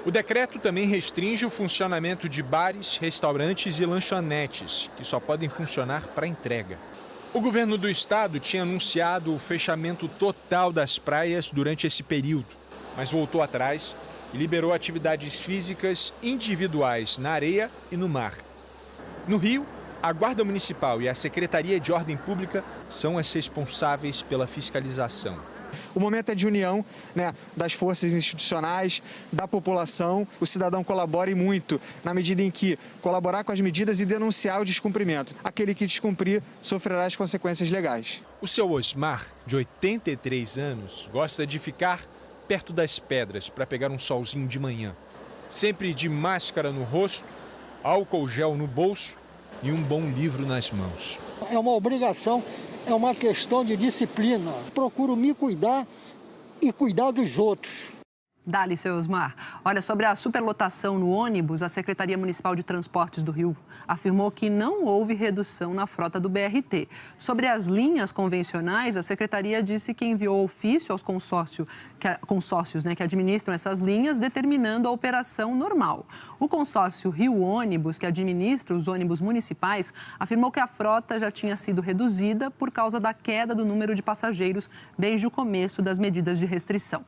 O decreto também restringe o funcionamento de bares, restaurantes e lanchonetes, que só podem funcionar para entrega. O governo do estado tinha anunciado o fechamento total das praias durante esse período, mas voltou atrás e liberou atividades físicas individuais na areia e no mar. No Rio, a Guarda Municipal e a Secretaria de Ordem Pública são as responsáveis pela fiscalização. O momento é de união, né, das forças institucionais, da população. O cidadão colabora e muito na medida em que colaborar com as medidas e denunciar o descumprimento. Aquele que descumprir sofrerá as consequências legais. O seu Osmar, de 83 anos, gosta de ficar perto das pedras para pegar um solzinho de manhã. Sempre de máscara no rosto, álcool gel no bolso e um bom livro nas mãos. É uma obrigação, é uma questão de disciplina. Procuro me cuidar e cuidar dos outros. Dá-lhe, seu Osmar. Olha, sobre a superlotação no ônibus, a Secretaria Municipal de Transportes do Rio afirmou que não houve redução na frota do BRT. Sobre as linhas convencionais, a Secretaria disse que enviou ofício aos consórcios que administram essas linhas, determinando a operação normal. O consórcio Rio Ônibus, que administra os ônibus municipais, afirmou que a frota já tinha sido reduzida por causa da queda do número de passageiros desde o começo das medidas de restrição.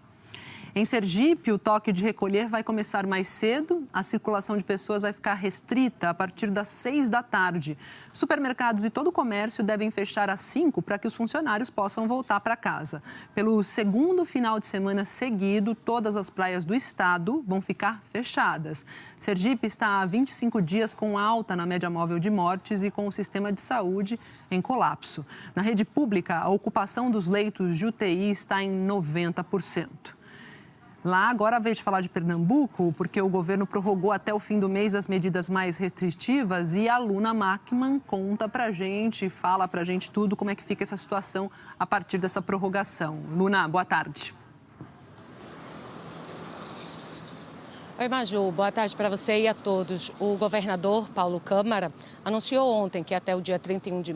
Em Sergipe, o toque de recolher vai começar mais cedo. A circulação de pessoas vai ficar restrita a partir das 6 da tarde. Supermercados e todo o comércio devem fechar às 5 para que os funcionários possam voltar para casa. Pelo segundo final de semana seguido, todas as praias do estado vão ficar fechadas. Sergipe está há 25 dias com alta na média móvel de mortes e com o sistema de saúde em colapso. Na rede pública, a ocupação dos leitos de UTI está em 90%. Lá, agora, a vez de falar de Pernambuco, porque o governo prorrogou até o fim do mês as medidas mais restritivas e a Luna Machman conta pra gente, fala pra gente tudo, como é que fica essa situação a partir dessa prorrogação. Luna, boa tarde. Oi, Maju, boa tarde para você e a todos. O governador Paulo Câmara anunciou ontem que até o dia 31 de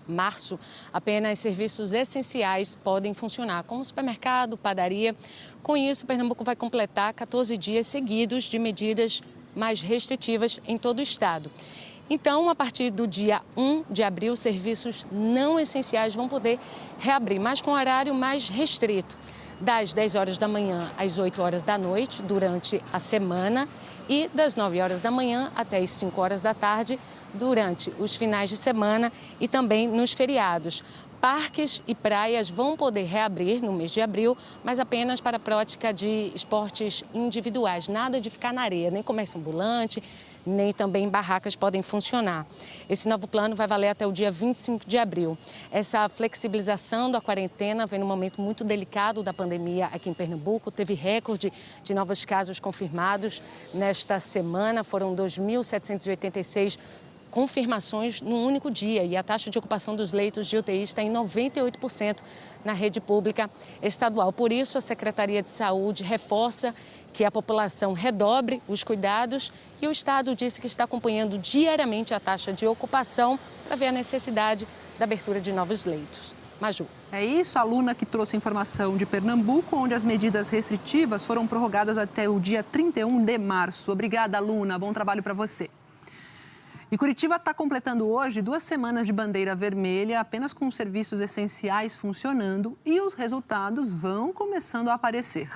março, apenas serviços essenciais podem funcionar, como supermercado, padaria. Com isso, Pernambuco vai completar 14 dias seguidos de medidas mais restritivas em todo o estado. Então, a partir do dia 1 de abril, serviços não essenciais vão poder reabrir, mas com horário mais restrito, das 10 horas da manhã às 8 horas da noite, durante a semana, e das 9 horas da manhã até as 5 horas da tarde, durante os finais de semana e também nos feriados. Parques e praias vão poder reabrir no mês de abril, mas apenas para a prática de esportes individuais, nada de ficar na areia, nem comércio ambulante, nem também barracas podem funcionar. Esse novo plano vai valer até o dia 25 de abril. Essa flexibilização da quarentena vem num momento muito delicado da pandemia aqui em Pernambuco. Teve recorde de novos casos confirmados nesta semana, foram 2.786 confirmações num único dia e a taxa de ocupação dos leitos de UTI está em 98% na rede pública estadual. Por isso, a Secretaria de Saúde reforça que a população redobre os cuidados e o Estado disse que está acompanhando diariamente a taxa de ocupação para ver a necessidade da abertura de novos leitos. Maju. É isso, a Luna que trouxe informação de Pernambuco, onde as medidas restritivas foram prorrogadas até o dia 31 de março. Obrigada, Luna. Bom trabalho para você. E Curitiba está completando hoje 2 semanas de bandeira vermelha, apenas com serviços essenciais funcionando, e os resultados vão começando a aparecer.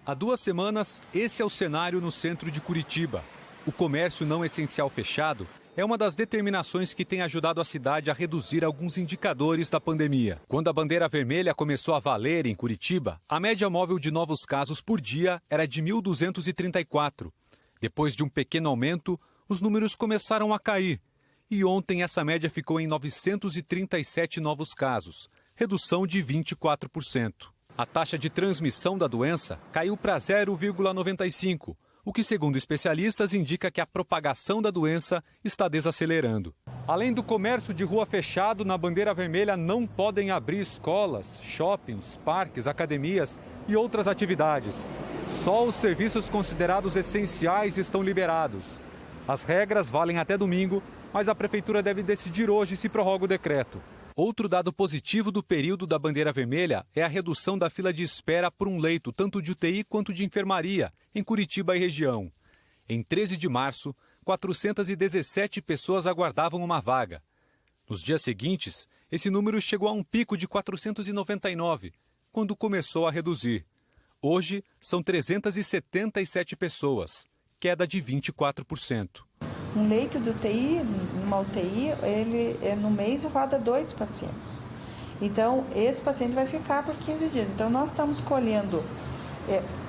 Há 2 semanas, esse é o cenário no centro de Curitiba. O comércio não essencial fechado é uma das determinações que tem ajudado a cidade a reduzir alguns indicadores da pandemia. Quando a bandeira vermelha começou a valer em Curitiba, a média móvel de novos casos por dia era de 1.234. Depois de um pequeno aumento, os números começaram a cair e ontem essa média ficou em 937 novos casos, redução de 24%. A taxa de transmissão da doença caiu para 0,95, o que, segundo especialistas, indica que a propagação da doença está desacelerando. Além do comércio de rua fechado, na bandeira vermelha não podem abrir escolas, shoppings, parques, academias e outras atividades. Só os serviços considerados essenciais estão liberados. As regras valem até domingo, mas a Prefeitura deve decidir hoje se prorroga o decreto. Outro dado positivo do período da bandeira vermelha é a redução da fila de espera por um leito, tanto de UTI quanto de enfermaria, em Curitiba e região. Em 13 de março, 417 pessoas aguardavam uma vaga. Nos dias seguintes, esse número chegou a um pico de 499, quando começou a reduzir. Hoje, são 377 pessoas, queda de 24%. Um leito de UTI, numa UTI, no mês roda 2 pacientes. Então, esse paciente vai ficar por 15 dias. Então, nós estamos colhendo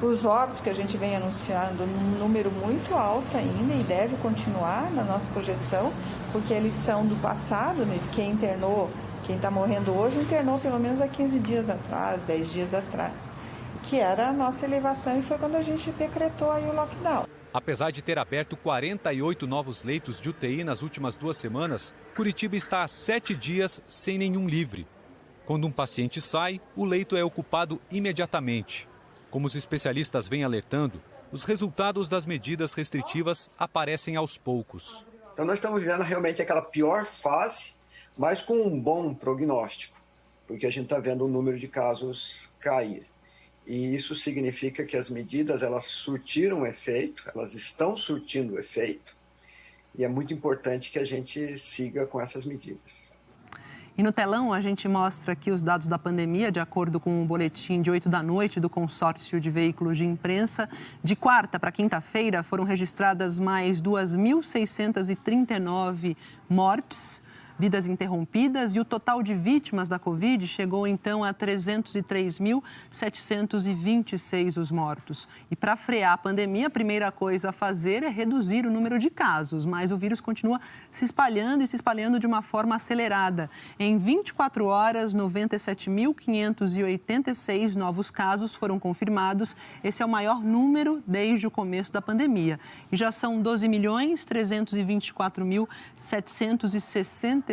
os óbitos que a gente vem anunciando num número muito alto ainda e deve continuar na nossa projeção, porque eles são do passado, né? Quem internou, quem está morrendo hoje, internou pelo menos há 15 dias atrás, 10 dias atrás, que era a nossa elevação e foi quando a gente decretou aí o lockdown. Apesar de ter aberto 48 novos leitos de UTI nas últimas 2 semanas, Curitiba está há 7 dias sem nenhum livre. Quando um paciente sai, o leito é ocupado imediatamente. Como os especialistas vêm alertando, os resultados das medidas restritivas aparecem aos poucos. Então nós estamos vivendo realmente aquela pior fase, mas com um bom prognóstico, porque a gente está vendo o número de casos cair. E isso significa que as medidas, elas surtiram efeito, elas estão surtindo efeito, e é muito importante que a gente siga com essas medidas. E no telão a gente mostra aqui os dados da pandemia, de acordo com o boletim de 8 da noite do consórcio de veículos de imprensa. De quarta para quinta-feira foram registradas mais 2.639 mortes, vidas interrompidas, e o total de vítimas da Covid chegou então a 303.726 os mortos. E para frear a pandemia, a primeira coisa a fazer é reduzir o número de casos, mas o vírus continua se espalhando e se espalhando de uma forma acelerada. Em 24 horas, 97.586 novos casos foram confirmados. Esse é o maior número desde o começo da pandemia. E já são 12.324.765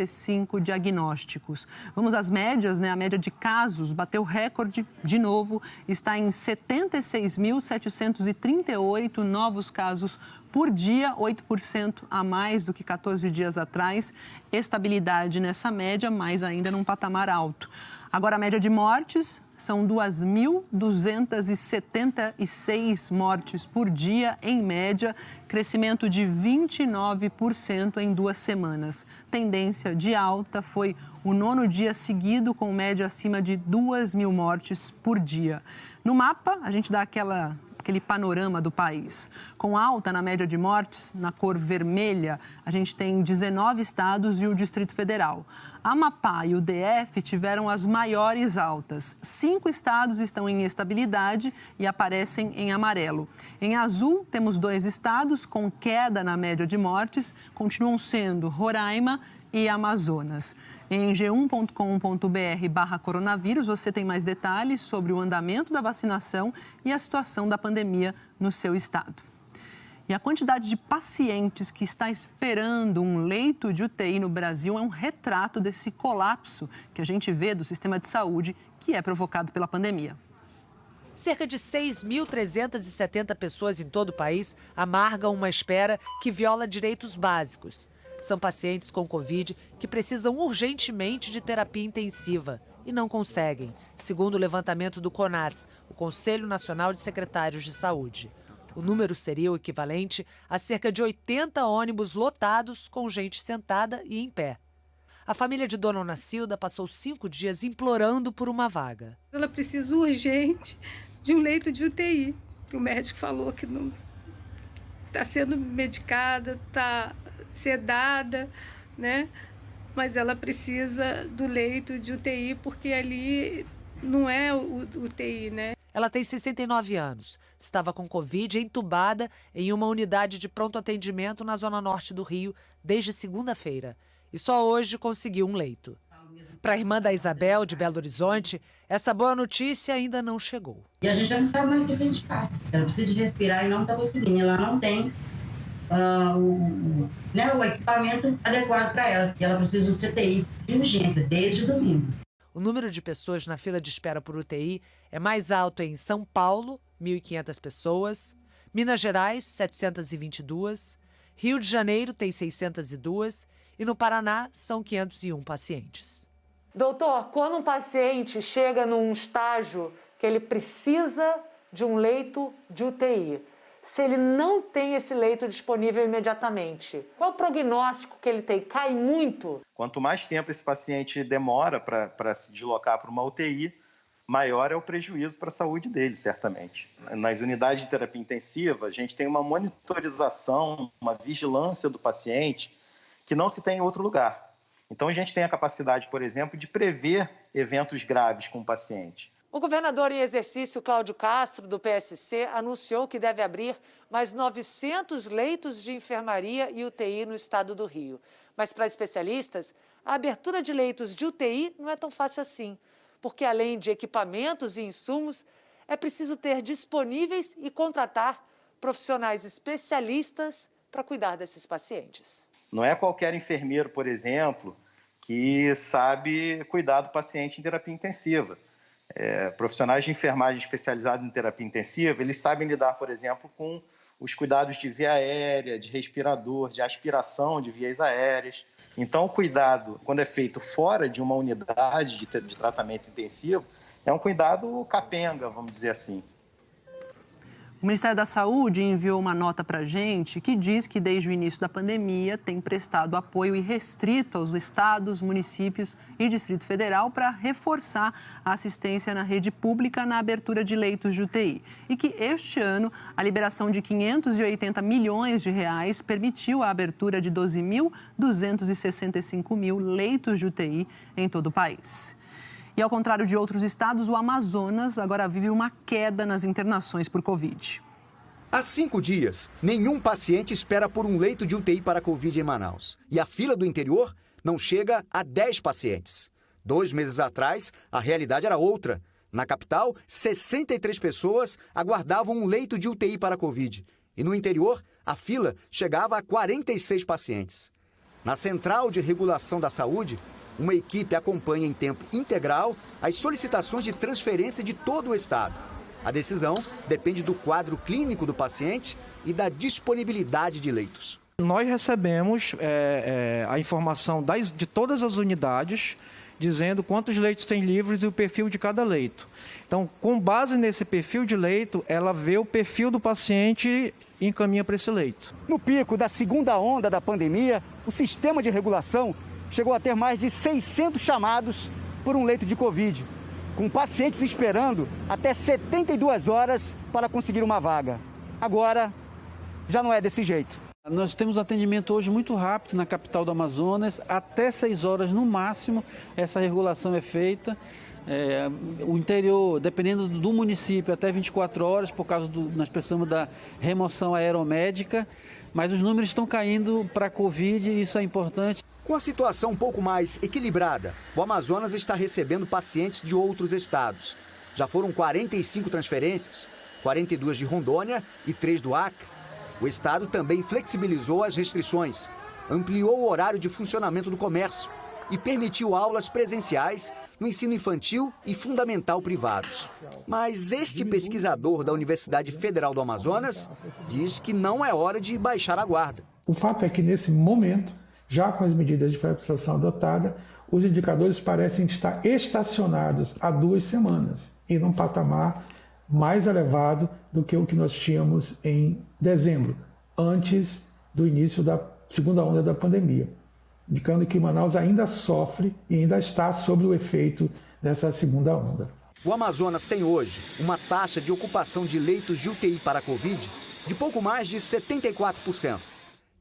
diagnósticos. Vamos às médias, né? A média de casos bateu recorde de novo, está em 76.738 novos casos por dia, 8% a mais do que 14 dias atrás. Estabilidade nessa média, mas ainda num patamar alto. Agora, a média de mortes são 2.276 mortes por dia, em média, crescimento de 29% em 2 semanas. Tendência de alta, foi o 9º dia seguido com média acima de 2.000 mortes por dia. No mapa, a gente dá aquele panorama do país. Com alta na média de mortes, na cor vermelha, a gente tem 19 estados e o Distrito Federal. Amapá e o DF tiveram as maiores altas. 5 estados estão em estabilidade e aparecem em amarelo. Em azul, temos 2 estados com queda na média de mortes, continuam sendo Roraima e Amazonas. Em g1.com.br/coronavírus, você tem mais detalhes sobre o andamento da vacinação e a situação da pandemia no seu estado. E a quantidade de pacientes que está esperando um leito de UTI no Brasil é um retrato desse colapso que a gente vê do sistema de saúde, que é provocado pela pandemia. Cerca de 6.370 pessoas em todo o país amargam uma espera que viola direitos básicos. São pacientes com Covid que precisam urgentemente de terapia intensiva e não conseguem, segundo o levantamento do CONAS, o Conselho Nacional de Secretários de Saúde. O número seria o equivalente a cerca de 80 ônibus lotados com gente sentada e em pé. A família de Dona Onacilda passou 5 dias implorando por uma vaga. Ela precisa urgente de um leito de UTI. O médico falou que não está sendo medicada, está sedada, né? Mas ela precisa do leito de UTI porque ali não é o UTI, né? Ela tem 69 anos, estava com Covid entubada em uma unidade de pronto atendimento na zona norte do Rio desde segunda-feira e só hoje conseguiu um leito. Para a irmã da Isabel, de Belo Horizonte, essa boa notícia ainda não chegou. E a gente já não sabe mais o que a gente faz. Ela precisa de respirar e não está conseguindo. Ela não tem o equipamento adequado para ela. E ela precisa de um CTI de urgência, desde domingo. O número de pessoas na fila de espera por UTI é mais alto em São Paulo, 1.500 pessoas, Minas Gerais, 722, Rio de Janeiro tem 602 e no Paraná são 501 pacientes. Doutor, quando um paciente chega num estágio que ele precisa de um leito de UTI, se ele não tem esse leito disponível imediatamente, qual o prognóstico que ele tem? Cai muito? Quanto mais tempo esse paciente demora para se deslocar para uma UTI, maior é o prejuízo para a saúde dele, certamente. Nas unidades de terapia intensiva, a gente tem uma monitorização, uma vigilância do paciente que não se tem em outro lugar. Então, a gente tem a capacidade, por exemplo, de prever eventos graves com o paciente. O governador em exercício, Cláudio Castro, do PSC, anunciou que deve abrir mais 900 leitos de enfermaria e UTI no estado do Rio. Mas, para especialistas, a abertura de leitos de UTI não é tão fácil assim, porque, além de equipamentos e insumos, é preciso ter disponíveis e contratar profissionais especialistas para cuidar desses pacientes. Não é qualquer enfermeiro, por exemplo, que sabe cuidar do paciente em terapia intensiva. Profissionais de enfermagem especializados em terapia intensiva, eles sabem lidar, por exemplo, com os cuidados de via aérea, de respirador, de aspiração de vias aéreas. Então, o cuidado, quando é feito fora de uma unidade de tratamento intensivo, é um cuidado capenga, vamos dizer assim. O Ministério da Saúde enviou uma nota para a gente que diz que desde o início da pandemia tem prestado apoio irrestrito aos estados, municípios e Distrito Federal para reforçar a assistência na rede pública na abertura de leitos de UTI. E que este ano a liberação de 580 milhões de reais permitiu a abertura de 12.265 leitos de UTI em todo o país. E, ao contrário de outros estados, o Amazonas agora vive uma queda nas internações por Covid. Há 5 dias, nenhum paciente espera por um leito de UTI para Covid em Manaus. E a fila do interior não chega a 10 pacientes. 2 meses atrás, a realidade era outra. Na capital, 63 pessoas aguardavam um leito de UTI para Covid. E no interior, a fila chegava a 46 pacientes. Na Central de Regulação da Saúde, uma equipe acompanha em tempo integral as solicitações de transferência de todo o estado. A decisão depende do quadro clínico do paciente e da disponibilidade de leitos. Nós recebemos a informação de todas as unidades, dizendo quantos leitos tem livres e o perfil de cada leito. Então, com base nesse perfil de leito, ela vê o perfil do paciente e encaminha para esse leito. No pico da segunda onda da pandemia, o sistema de regulação chegou a ter mais de 600 chamados por um leito de Covid, com pacientes esperando até 72 horas para conseguir uma vaga. Agora, já não é desse jeito. Nós temos atendimento hoje muito rápido na capital do Amazonas, até 6 horas no máximo essa regulação é feita. O interior, dependendo do município, até 24 horas, por causa nós precisamos da remoção aeromédica, mas os números estão caindo para a Covid e isso é importante. Com a situação um pouco mais equilibrada, o Amazonas está recebendo pacientes de outros estados. Já foram 45 transferências, 42 de Rondônia e 3 do Acre. O estado também flexibilizou as restrições, ampliou o horário de funcionamento do comércio e permitiu aulas presenciais no ensino infantil e fundamental privados. Mas este pesquisador da Universidade Federal do Amazonas diz que não é hora de baixar a guarda. O fato é que, nesse momento, já com as medidas de flexibilização adotadas, os indicadores parecem estar estacionados há 2 semanas e num patamar mais elevado do que o que nós tínhamos em dezembro, antes do início da segunda onda da pandemia, indicando que Manaus ainda sofre e ainda está sob o efeito dessa segunda onda. O Amazonas tem hoje uma taxa de ocupação de leitos de UTI para a Covid de pouco mais de 74%.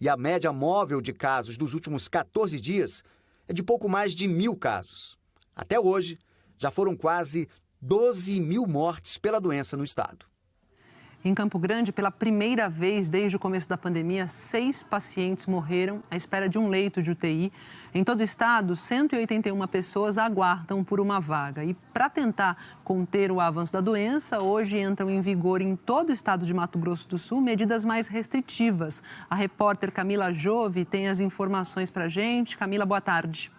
E a média móvel de casos dos últimos 14 dias é de pouco mais de 1.000 casos. Até hoje, já foram quase 12.000 mortes pela doença no estado. Em Campo Grande, pela primeira vez desde o começo da pandemia, 6 pacientes morreram à espera de um leito de UTI. Em todo o estado, 181 pessoas aguardam por uma vaga. E para tentar conter o avanço da doença, hoje entram em vigor em todo o estado de Mato Grosso do Sul medidas mais restritivas. A repórter Camila Jove tem as informações para a gente. Camila, boa tarde.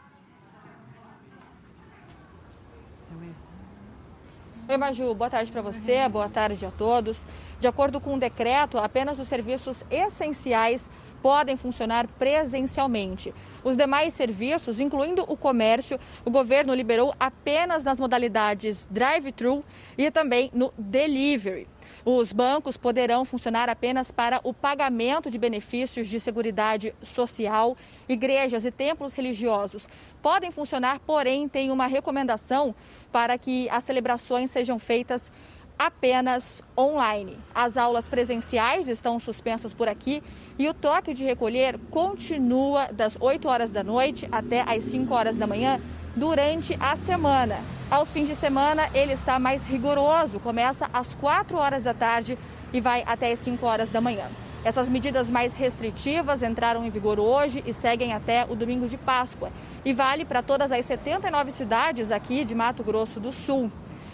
Oi, Maju, boa tarde para você, boa tarde a todos. De acordo com o decreto, apenas os serviços essenciais podem funcionar presencialmente. Os demais serviços, incluindo o comércio, o governo liberou apenas nas modalidades drive-thru e também no delivery. Os bancos poderão funcionar apenas para o pagamento de benefícios de seguridade social. Igrejas e templos religiosos podem funcionar, porém tem uma recomendação para que as celebrações sejam feitas apenas online. As aulas presenciais estão suspensas por aqui e o toque de recolher continua das 8 horas da noite até as 5 horas da manhã durante a semana. Aos fins de semana ele está mais rigoroso, começa às 4 horas da tarde e vai até as 5 horas da manhã. Essas medidas mais restritivas entraram em vigor hoje e seguem até o domingo de Páscoa e vale para todas as 79 cidades aqui de Mato Grosso do Sul.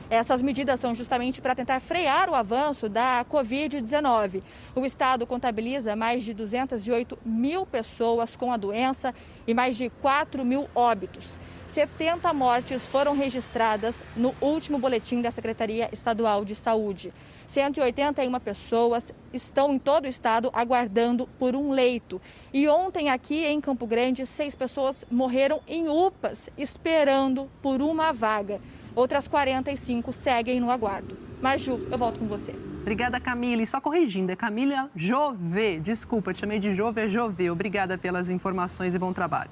Essas medidas são justamente para tentar frear o avanço da Covid-19. O estado contabiliza mais de 208 mil pessoas com a doença e mais de 4 mil óbitos. 70 mortes foram registradas no último boletim da Secretaria Estadual de Saúde. 181 pessoas estão em todo o estado aguardando por um leito. E ontem aqui em Campo Grande, 6 pessoas morreram em UPAs esperando por uma vaga. Outras 45 seguem no aguardo. Maju, eu volto com você. Obrigada, Camila. E só corrigindo, é Camila Jové. Desculpa, te chamei de Jové, é Jové. Obrigada pelas informações e bom trabalho.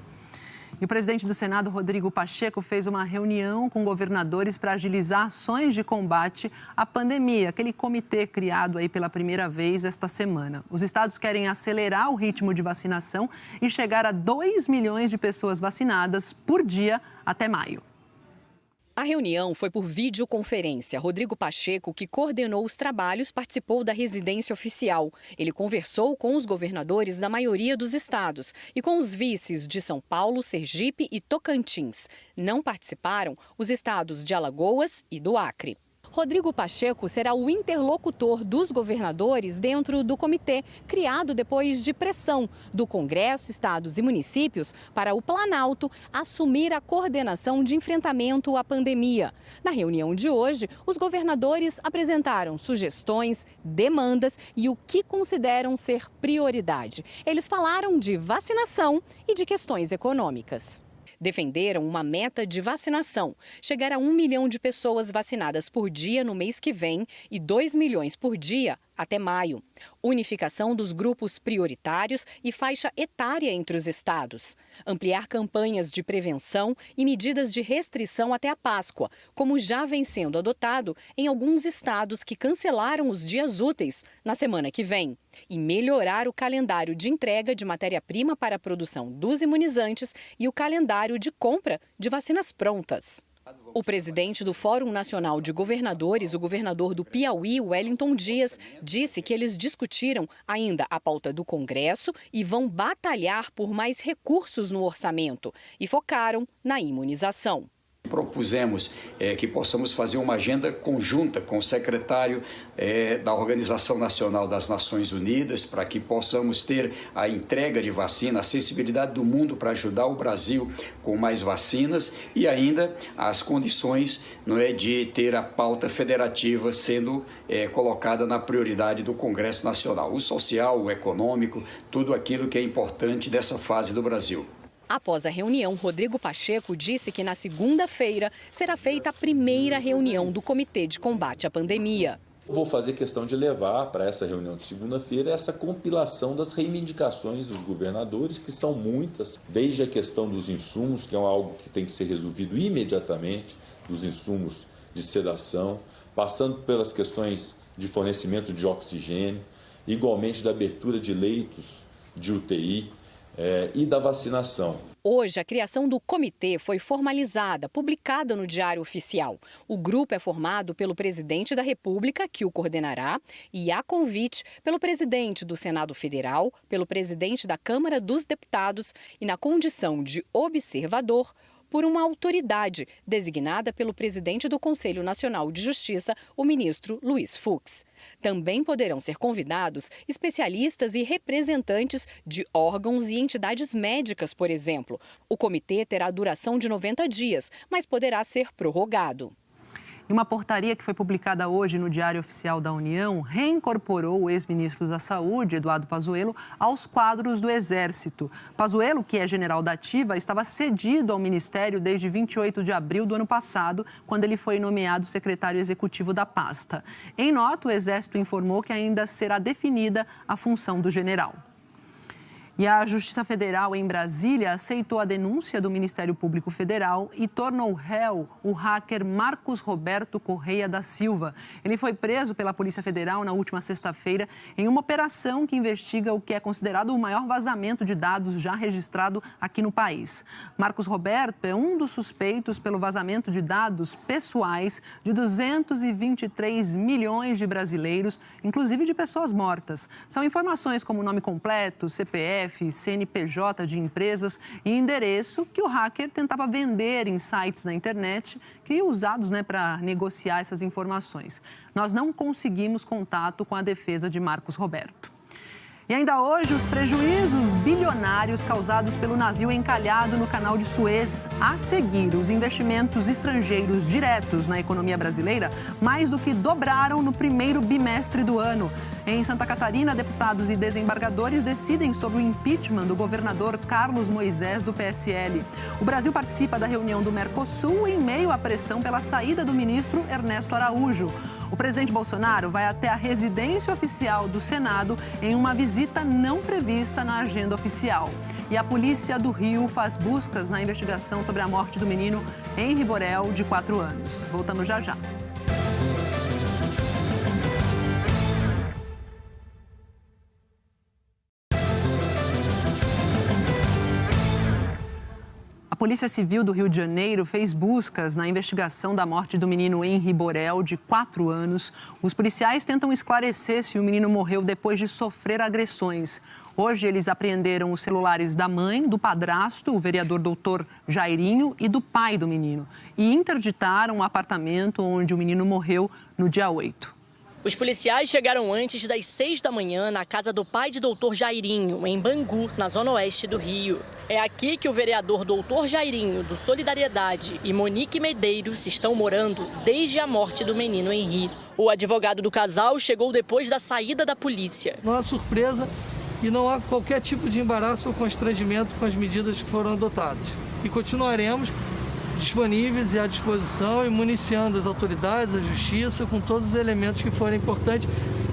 E o presidente do Senado, Rodrigo Pacheco, fez uma reunião com governadores para agilizar ações de combate à pandemia, aquele comitê criado aí pela primeira vez esta semana. Os estados querem acelerar o ritmo de vacinação e chegar a 2 milhões de pessoas vacinadas por dia até maio. A reunião foi por videoconferência. Rodrigo Pacheco, que coordenou os trabalhos, participou da residência oficial. Ele conversou com os governadores da maioria dos estados e com os vices de São Paulo, Sergipe e Tocantins. Não participaram os estados de Alagoas e do Acre. Rodrigo Pacheco será o interlocutor dos governadores dentro do comitê, criado depois de pressão do Congresso, estados e municípios para o Planalto assumir a coordenação de enfrentamento à pandemia. Na reunião de hoje, os governadores apresentaram sugestões, demandas e o que consideram ser prioridade. Eles falaram de vacinação e de questões econômicas. Defenderam uma meta de vacinação, chegar a 1 milhão de pessoas vacinadas por dia no mês que vem e 2 milhões por dia até maio. Unificação dos grupos prioritários e faixa etária entre os estados. Ampliar campanhas de prevenção e medidas de restrição até a Páscoa, como já vem sendo adotado em alguns estados que cancelaram os dias úteis na semana que vem. E melhorar o calendário de entrega de matéria-prima para a produção dos imunizantes e o calendário de compra de vacinas prontas. O presidente do Fórum Nacional de Governadores, o governador do Piauí, Wellington Dias, disse que eles discutiram ainda a pauta do Congresso e vão batalhar por mais recursos no orçamento e focaram na imunização. Propusemos que possamos fazer uma agenda conjunta com o secretário da Organização Nacional das Nações Unidas para que possamos ter a entrega de vacina, a acessibilidade do mundo para ajudar o Brasil com mais vacinas e ainda as condições de ter a pauta federativa sendo colocada na prioridade do Congresso Nacional, o social, o econômico, tudo aquilo que é importante dessa fase do Brasil. Após a reunião, Rodrigo Pacheco disse que na segunda-feira será feita a primeira reunião do Comitê de Combate à Pandemia. Vou fazer questão de levar para essa reunião de segunda-feira essa compilação das reivindicações dos governadores, que são muitas, desde a questão dos insumos, que é algo que tem que ser resolvido imediatamente, dos insumos de sedação, passando pelas questões de fornecimento de oxigênio, igualmente da abertura de leitos de UTI, e da vacinação. Hoje, a criação do comitê foi formalizada, publicada no Diário Oficial. O grupo é formado pelo presidente da República, que o coordenará, e a convite pelo presidente do Senado Federal, pelo presidente da Câmara dos Deputados e, na condição de observador, por uma autoridade designada pelo presidente do Conselho Nacional de Justiça, o ministro Luiz Fux. Também poderão ser convidados especialistas e representantes de órgãos e entidades médicas, por exemplo. O comitê terá duração de 90 dias, mas poderá ser prorrogado. E uma portaria que foi publicada hoje no Diário Oficial da União reincorporou o ex-ministro da Saúde, Eduardo Pazuello, aos quadros do Exército. Pazuello, que é general da ativa, estava cedido ao Ministério desde 28 de abril do ano passado, quando ele foi nomeado secretário executivo da pasta. Em nota, o Exército informou que ainda será definida a função do general. E a Justiça Federal em Brasília aceitou a denúncia do Ministério Público Federal e tornou réu o hacker Marcos Roberto Correia da Silva. Ele foi preso pela Polícia Federal na última sexta-feira em uma operação que investiga o que é considerado o maior vazamento de dados já registrado aqui no país. Marcos Roberto é um dos suspeitos pelo vazamento de dados pessoais de 223 milhões de brasileiros, inclusive de pessoas mortas. São informações como nome completo, CPF, CNPJ de empresas e endereço que o hacker tentava vender em sites na internet que usados para negociar essas informações. Nós não conseguimos contato com a defesa de Marcos Roberto. E ainda hoje, os prejuízos bilionários causados pelo navio encalhado no Canal de Suez. A seguir, os investimentos estrangeiros diretos na economia brasileira mais do que dobraram no primeiro bimestre do ano. Em Santa Catarina, deputados e desembargadores decidem sobre o impeachment do governador Carlos Moisés, do PSL. O Brasil participa da reunião do Mercosul em meio à pressão pela saída do ministro Ernesto Araújo. O presidente Bolsonaro vai até a residência oficial do Senado em uma visita não prevista na agenda oficial. E a polícia do Rio faz buscas na investigação sobre a morte do menino Henri Borel, de 4 anos. Voltamos já já. A Polícia Civil do Rio de Janeiro fez buscas na investigação da morte do menino Henri Borel, de 4 anos. Os policiais tentam esclarecer se o menino morreu depois de sofrer agressões. Hoje, eles apreenderam os celulares da mãe, do padrasto, o vereador doutor Jairinho, e do pai do menino. E interditaram o apartamento onde o menino morreu no dia 8. Os policiais chegaram antes das 6 da manhã na casa do pai de doutor Jairinho, em Bangu, na zona oeste do Rio. É aqui que o vereador doutor Jairinho, do Solidariedade, e Monique Medeiros estão morando desde a morte do menino Henri. O advogado do casal chegou depois da saída da polícia. Não há surpresa e não há qualquer tipo de embaraço ou constrangimento com as medidas que foram adotadas. E continuaremos disponíveis e à disposição e municiando as autoridades, a justiça, com todos os elementos que forem importantes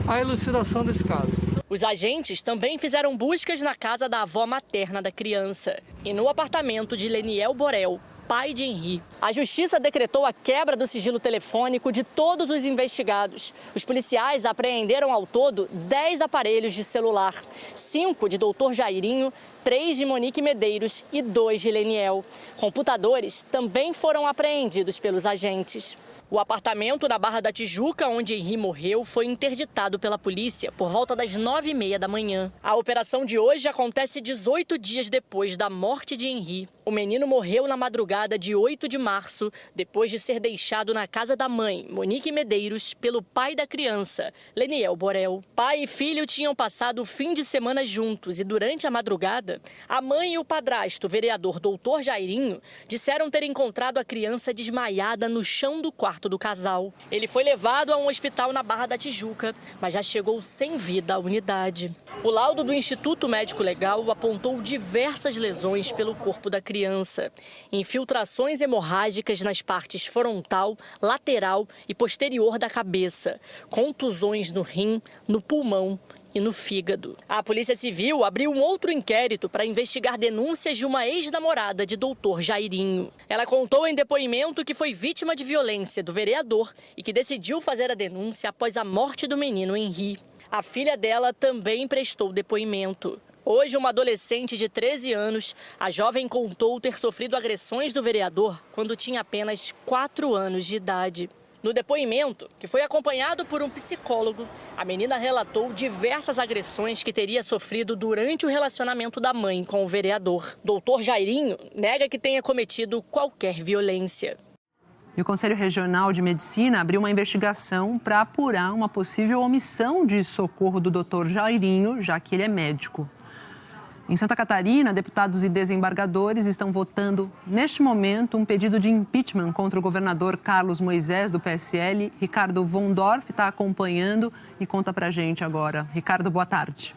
à elucidação desse caso. Os agentes também fizeram buscas na casa da avó materna da criança e no apartamento de Leniel Borel, pai de Henri. A justiça decretou a quebra do sigilo telefônico de todos os investigados. Os policiais apreenderam ao todo 10 aparelhos de celular, 5 de doutor Jairinho, 3 de Monique Medeiros e 2 de Leniel. Computadores também foram apreendidos pelos agentes. O apartamento na Barra da Tijuca, onde Henri morreu, foi interditado pela polícia por volta das 9h30 da manhã. A operação de hoje acontece 18 dias depois da morte de Henri. O menino morreu na madrugada de 8 de março, depois de ser deixado na casa da mãe, Monique Medeiros, pelo pai da criança, Leniel Borel. Pai e filho tinham passado o fim de semana juntos e durante a madrugada, a mãe e o padrasto, o vereador doutor Jairinho, disseram ter encontrado a criança desmaiada no chão do quarto do casal. Ele foi levado a um hospital na Barra da Tijuca, mas já chegou sem vida à unidade. O laudo do Instituto Médico Legal apontou diversas lesões pelo corpo da criança. Infiltrações hemorrágicas nas partes frontal, lateral e posterior da cabeça. Contusões no rim, no pulmão e no fígado. A Polícia Civil abriu um outro inquérito para investigar denúncias de uma ex-namorada de doutor Jairinho. Ela contou em depoimento que foi vítima de violência do vereador e que decidiu fazer a denúncia após a morte do menino Henri. A filha dela também prestou depoimento. Hoje, uma adolescente de 13 anos, a jovem contou ter sofrido agressões do vereador quando tinha apenas 4 anos de idade. No depoimento, que foi acompanhado por um psicólogo, a menina relatou diversas agressões que teria sofrido durante o relacionamento da mãe com o vereador. Doutor Jairinho nega que tenha cometido qualquer violência. E o Conselho Regional de Medicina abriu uma investigação para apurar uma possível omissão de socorro do doutor Jairinho, já que ele é médico. Em Santa Catarina, deputados e desembargadores estão votando, neste momento, um pedido de impeachment contra o governador Carlos Moisés, do PSL. Ricardo Vondorf está acompanhando e conta pra gente agora. Ricardo, boa tarde.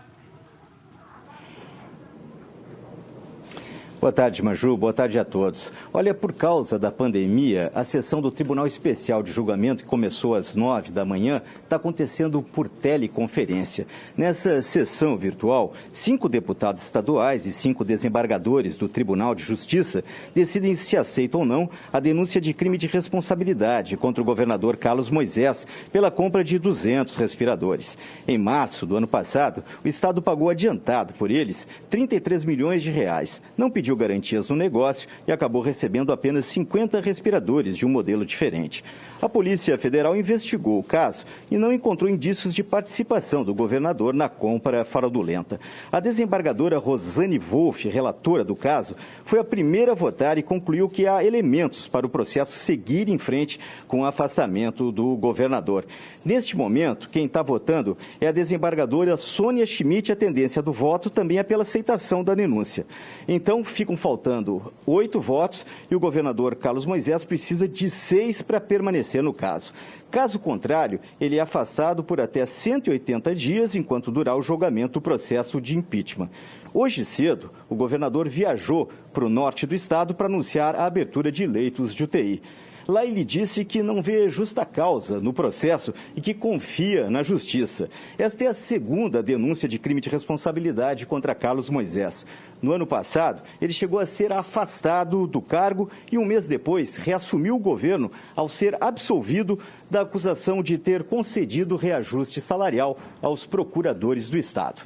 Boa tarde, Maju. Boa tarde a todos. Olha, por causa da pandemia, a sessão do Tribunal Especial de Julgamento, que começou às 9 da manhã, está acontecendo por teleconferência. Nessa sessão virtual, 5 deputados estaduais e 5 desembargadores do Tribunal de Justiça decidem se aceita ou não a denúncia de crime de responsabilidade contra o governador Carlos Moisés pela compra de 200 respiradores. Em março do ano passado, o Estado pagou adiantado por eles 33 milhões de reais. Não pediu garantias no negócio e acabou recebendo apenas 50 respiradores de um modelo diferente. A Polícia Federal investigou o caso e não encontrou indícios de participação do governador na compra fraudulenta. A desembargadora Rosane Wolff, relatora do caso, foi a primeira a votar e concluiu que há elementos para o processo seguir em frente com o afastamento do governador. Neste momento, quem está votando é a desembargadora Sônia Schmidt. A tendência do voto também é pela aceitação da denúncia. Então, ficam faltando 8 votos e o governador Carlos Moisés precisa de 6 para permanecer no caso. Caso contrário, ele é afastado por até 180 dias enquanto durar o julgamento do processo de impeachment. Hoje cedo, o governador viajou para o norte do estado para anunciar a abertura de leitos de UTI. Lá ele disse que não vê justa causa no processo e que confia na justiça. Esta é a segunda denúncia de crime de responsabilidade contra Carlos Moisés. No ano passado, ele chegou a ser afastado do cargo e um mês depois reassumiu o governo ao ser absolvido da acusação de ter concedido reajuste salarial aos procuradores do Estado.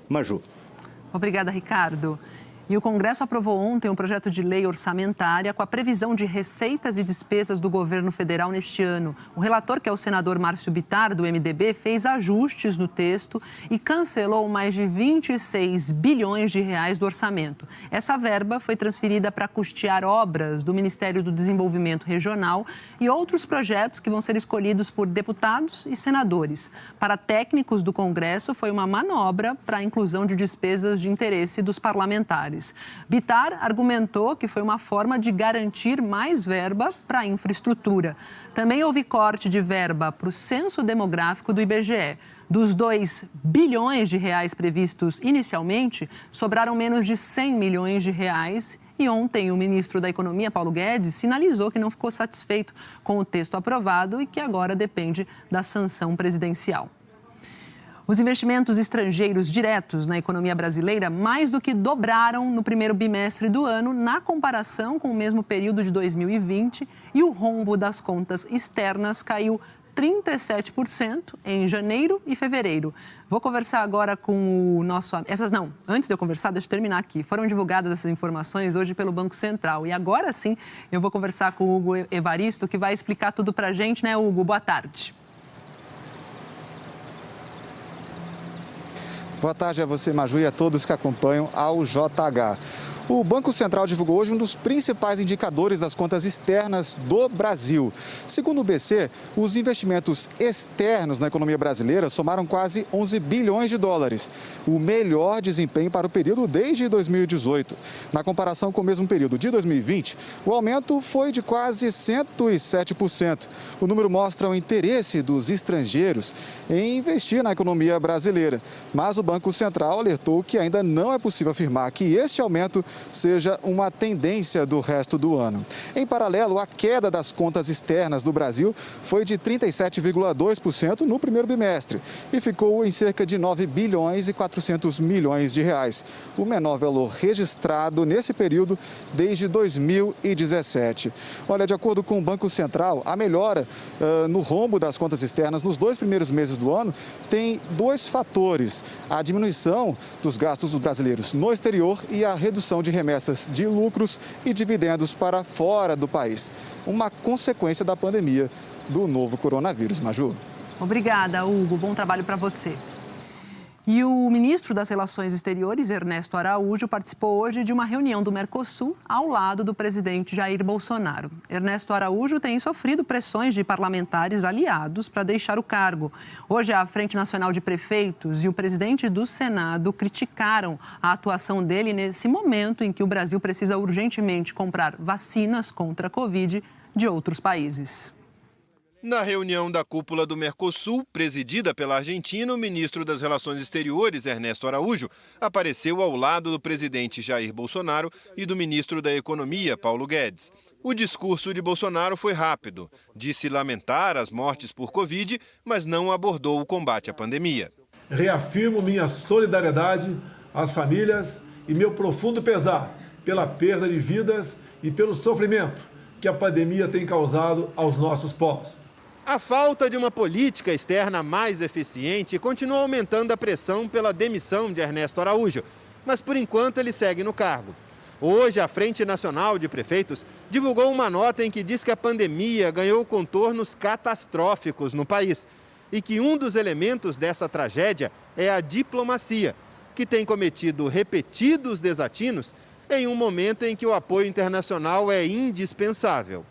Maju. Obrigada, Ricardo. E o Congresso aprovou ontem um projeto de lei orçamentária com a previsão de receitas e despesas do governo federal neste ano. O relator, que é o senador Márcio Bittar, do MDB, fez ajustes no texto e cancelou mais de 26 bilhões de reais do orçamento. Essa verba foi transferida para custear obras do Ministério do Desenvolvimento Regional e outros projetos que vão ser escolhidos por deputados e senadores. Para técnicos do Congresso, foi uma manobra para a inclusão de despesas de interesse dos parlamentares. Bittar argumentou que foi uma forma de garantir mais verba para a infraestrutura. Também houve corte de verba para o censo demográfico do IBGE. Dos 2 bilhões de reais previstos inicialmente, sobraram menos de 100 milhões de reais. E ontem o ministro da Economia, Paulo Guedes, sinalizou que não ficou satisfeito com o texto aprovado e que agora depende da sanção presidencial. Os investimentos estrangeiros diretos na economia brasileira mais do que dobraram no primeiro bimestre do ano, na comparação com o mesmo período de 2020, e o rombo das contas externas caiu 37% em janeiro e fevereiro. Vou conversar agora com o nosso... Antes de eu conversar, deixa eu terminar aqui. Foram divulgadas essas informações hoje pelo Banco Central. E agora sim, eu vou conversar com o Hugo Evaristo, que vai explicar tudo pra gente, né, Hugo? Boa tarde. Boa tarde a você, Maju, e a todos que acompanham ao JH. O Banco Central divulgou hoje um dos principais indicadores das contas externas do Brasil. Segundo o BC, os investimentos externos na economia brasileira somaram quase 11 bilhões de dólares, o melhor desempenho para o período desde 2018. Na comparação com o mesmo período de 2020, o aumento foi de quase 107%. O número mostra o interesse dos estrangeiros em investir na economia brasileira. Mas o Banco Central alertou que ainda não é possível afirmar que este aumento seja uma tendência do resto do ano. Em paralelo, a queda das contas externas do Brasil foi de 37,2% no primeiro bimestre e ficou em cerca de 9 bilhões e 400 milhões de reais, o menor valor registrado nesse período desde 2017. Olha, de acordo com o Banco Central, a melhora no rombo das contas externas nos 2 primeiros meses do ano tem 2 fatores: a diminuição dos gastos dos brasileiros no exterior e a redução de remessas de lucros e dividendos para fora do país, uma consequência da pandemia do novo coronavírus. Maju. Obrigada, Hugo. Bom trabalho para você. E o ministro das Relações Exteriores, Ernesto Araújo, participou hoje de uma reunião do Mercosul ao lado do presidente Jair Bolsonaro. Ernesto Araújo tem sofrido pressões de parlamentares aliados para deixar o cargo. Hoje, a Frente Nacional de Prefeitos e o presidente do Senado criticaram a atuação dele nesse momento em que o Brasil precisa urgentemente comprar vacinas contra a Covid de outros países. Na reunião da cúpula do Mercosul, presidida pela Argentina, o ministro das Relações Exteriores, Ernesto Araújo, apareceu ao lado do presidente Jair Bolsonaro e do ministro da Economia, Paulo Guedes. O discurso de Bolsonaro foi rápido. Disse lamentar as mortes por Covid, mas não abordou o combate à pandemia. Reafirmo minha solidariedade às famílias e meu profundo pesar pela perda de vidas e pelo sofrimento que a pandemia tem causado aos nossos povos. A falta de uma política externa mais eficiente continua aumentando a pressão pela demissão de Ernesto Araújo, mas por enquanto ele segue no cargo. Hoje, a Frente Nacional de Prefeitos divulgou uma nota em que diz que a pandemia ganhou contornos catastróficos no país e que um dos elementos dessa tragédia é a diplomacia, que tem cometido repetidos desatinos em um momento em que o apoio internacional é indispensável.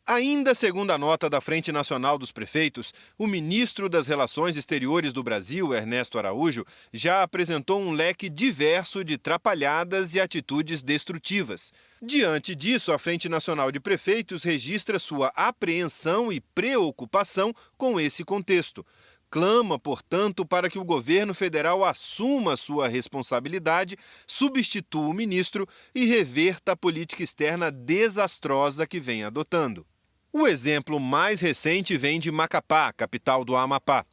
Ainda segundo a nota da Frente Nacional dos Prefeitos, o ministro das Relações Exteriores do Brasil, Ernesto Araújo, já apresentou um leque diverso de trapalhadas e atitudes destrutivas. Diante disso, a Frente Nacional de Prefeitos registra sua apreensão e preocupação com esse contexto. Clama, portanto, para que o governo federal assuma sua responsabilidade, substitua o ministro e reverta a política externa desastrosa que vem adotando. O exemplo mais recente vem de Macapá, capital do Amapá.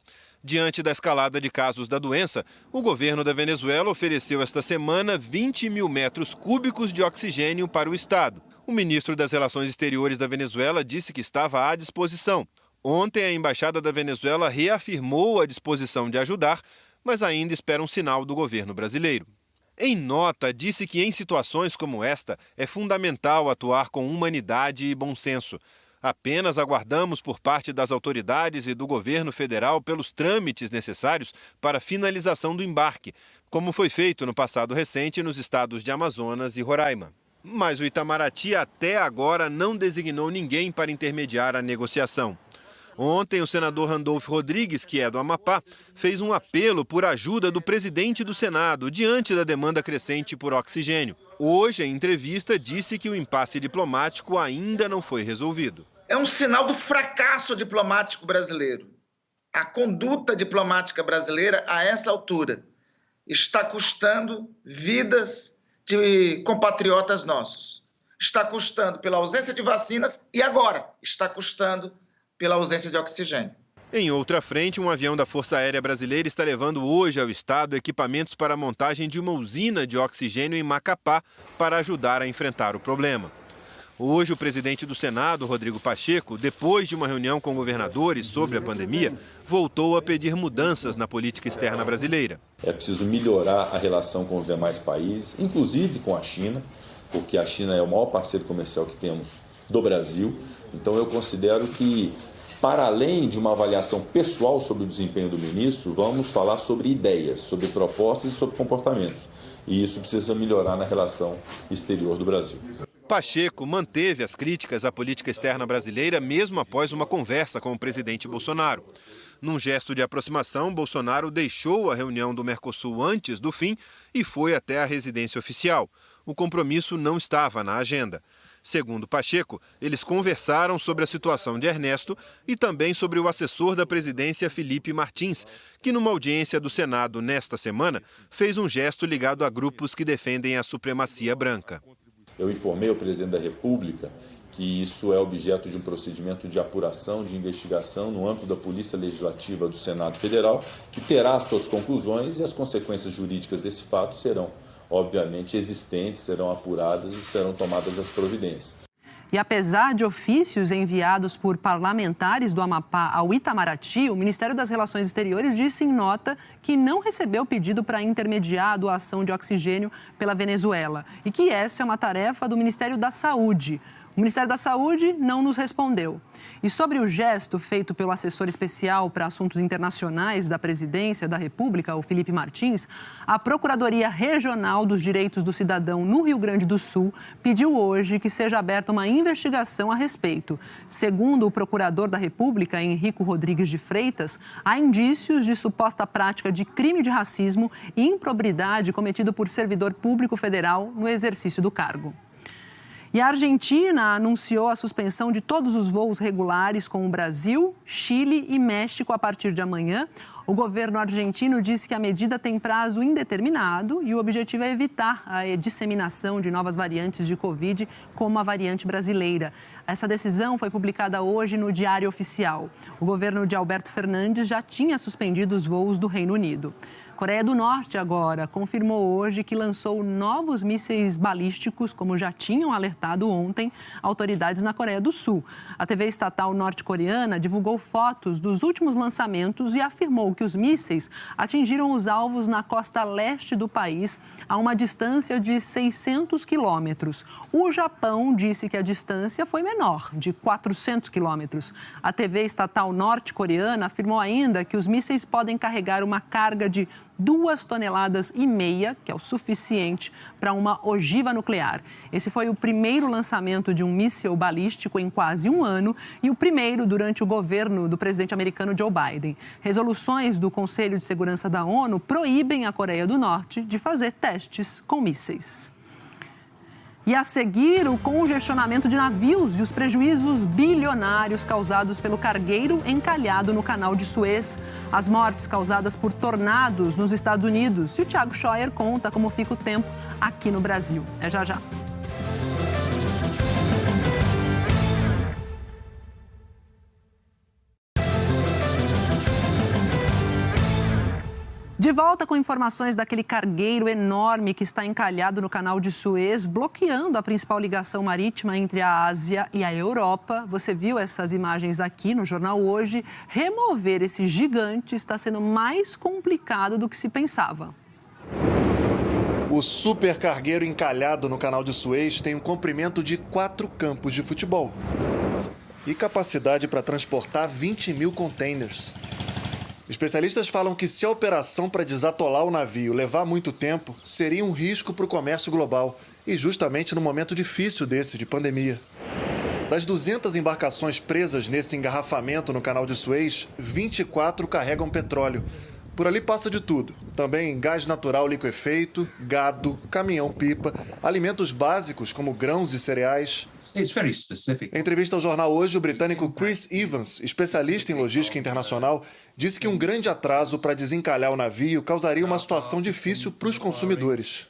Diante da escalada de casos da doença, o governo da Venezuela ofereceu esta semana 20 mil metros cúbicos de oxigênio para o estado. O ministro das Relações Exteriores da Venezuela disse que estava à disposição. Ontem, a Embaixada da Venezuela reafirmou a disposição de ajudar, mas ainda espera um sinal do governo brasileiro. Em nota, disse que em situações como esta é fundamental atuar com humanidade e bom senso. Apenas aguardamos por parte das autoridades e do governo federal pelos trâmites necessários para a finalização do embarque, como foi feito no passado recente nos estados de Amazonas e Roraima. Mas o Itamaraty até agora não designou ninguém para intermediar a negociação. Ontem, o senador Randolfo Rodrigues, que é do Amapá, fez um apelo por ajuda do presidente do Senado diante da demanda crescente por oxigênio. Hoje, em entrevista, disse que o impasse diplomático ainda não foi resolvido. É um sinal do fracasso diplomático brasileiro. A conduta diplomática brasileira, a essa altura, está custando vidas de compatriotas nossos. Está custando pela ausência de vacinas e agora está custando pela ausência de oxigênio. Em outra frente, um avião da Força Aérea Brasileira está levando hoje ao estado equipamentos para a montagem de uma usina de oxigênio em Macapá para ajudar a enfrentar o problema. Hoje, o presidente do Senado, Rodrigo Pacheco, depois de uma reunião com governadores sobre a pandemia, voltou a pedir mudanças na política externa brasileira. É preciso melhorar a relação com os demais países, inclusive com a China, porque a China é o maior parceiro comercial que temos do Brasil. Então, eu considero que, para além de uma avaliação pessoal sobre o desempenho do ministro, vamos falar sobre ideias, sobre propostas e sobre comportamentos. E isso precisa melhorar na relação exterior do Brasil. Pacheco manteve as críticas à política externa brasileira mesmo após uma conversa com o presidente Bolsonaro. Num gesto de aproximação, Bolsonaro deixou a reunião do Mercosul antes do fim e foi até a residência oficial. O compromisso não estava na agenda. Segundo Pacheco, eles conversaram sobre a situação de Ernesto e também sobre o assessor da presidência, Felipe Martins, que numa audiência do Senado nesta semana fez um gesto ligado a grupos que defendem a supremacia branca. Eu informei ao presidente da República que isso é objeto de um procedimento de apuração, de investigação no âmbito da Polícia Legislativa do Senado Federal, que terá as suas conclusões e as consequências jurídicas desse fato serão, obviamente, existentes, serão apuradas e serão tomadas as providências. E apesar de ofícios enviados por parlamentares do Amapá ao Itamaraty, o Ministério das Relações Exteriores disse em nota que não recebeu pedido para intermediar a doação de oxigênio pela Venezuela e que essa é uma tarefa do Ministério da Saúde. O Ministério da Saúde não nos respondeu. E sobre o gesto feito pelo assessor especial para assuntos internacionais da Presidência da República, o Felipe Martins, a Procuradoria Regional dos Direitos do Cidadão no Rio Grande do Sul pediu hoje que seja aberta uma investigação a respeito. Segundo o procurador da República, Henrico Rodrigues de Freitas, há indícios de suposta prática de crime de racismo e improbidade cometido por servidor público federal no exercício do cargo. E a Argentina anunciou a suspensão de todos os voos regulares com o Brasil, Chile e México a partir de amanhã. O governo argentino disse que a medida tem prazo indeterminado e o objetivo é evitar a disseminação de novas variantes de Covid, como a variante brasileira. Essa decisão foi publicada hoje no Diário Oficial. O governo de Alberto Fernandes já tinha suspendido os voos do Reino Unido. Coreia do Norte agora confirmou hoje que lançou novos mísseis balísticos, como já tinham alertado ontem autoridades na Coreia do Sul. A TV estatal norte-coreana divulgou fotos dos últimos lançamentos e afirmou que os mísseis atingiram os alvos na costa leste do país a uma distância de 600 quilômetros. O Japão disse que a distância foi menor, de 400 quilômetros. A TV estatal norte-coreana afirmou ainda que os mísseis podem carregar uma carga de 2,5 toneladas, que é o suficiente para uma ogiva nuclear. Esse foi o primeiro lançamento de um míssil balístico em quase um ano e o primeiro durante o governo do presidente americano Joe Biden. Resoluções do Conselho de Segurança da ONU proíbem a Coreia do Norte de fazer testes com mísseis. E a seguir, o congestionamento de navios e os prejuízos bilionários causados pelo cargueiro encalhado no Canal de Suez, as mortes causadas por tornados nos Estados Unidos. E o Thiago Scheuer conta como fica o tempo aqui no Brasil. É já já. De volta com informações daquele cargueiro enorme que está encalhado no Canal de Suez, bloqueando a principal ligação marítima entre a Ásia e a Europa. Você viu essas imagens aqui no Jornal Hoje. Remover esse gigante está sendo mais complicado do que se pensava. O supercargueiro encalhado no Canal de Suez tem um comprimento de 4 campos de futebol e capacidade para transportar 20 mil containers. Especialistas falam que se a operação para desatolar o navio levar muito tempo, seria um risco para o comércio global, e justamente no momento difícil desse de pandemia. Das 200 embarcações presas nesse engarrafamento no Canal de Suez, 24 carregam petróleo. Por ali passa de tudo. Também gás natural liquefeito, gado, caminhão-pipa, alimentos básicos como grãos e cereais. Em entrevista ao Jornal Hoje, o britânico Chris Evans, especialista em logística internacional, disse que um grande atraso para desencalhar o navio causaria uma situação difícil para os consumidores.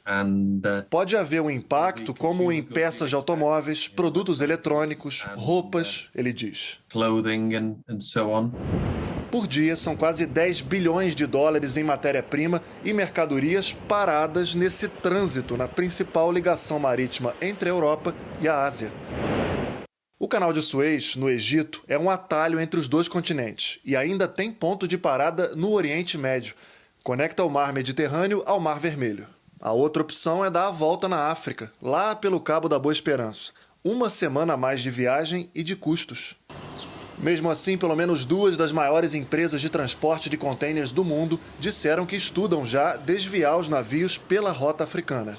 Pode haver um impacto como em peças de automóveis, produtos eletrônicos, roupas, ele diz. Por dia, são quase 10 bilhões de dólares em matéria-prima e mercadorias paradas nesse trânsito na principal ligação marítima entre a Europa e a Ásia. O Canal de Suez, no Egito, é um atalho entre os dois continentes e ainda tem ponto de parada no Oriente Médio. Conecta o Mar Mediterrâneo ao Mar Vermelho. A outra opção é dar a volta na África, lá pelo Cabo da Boa Esperança. 1 semana a mais de viagem e de custos. Mesmo assim, pelo menos 2 das maiores empresas de transporte de contêineres do mundo disseram que estudam já desviar os navios pela rota africana.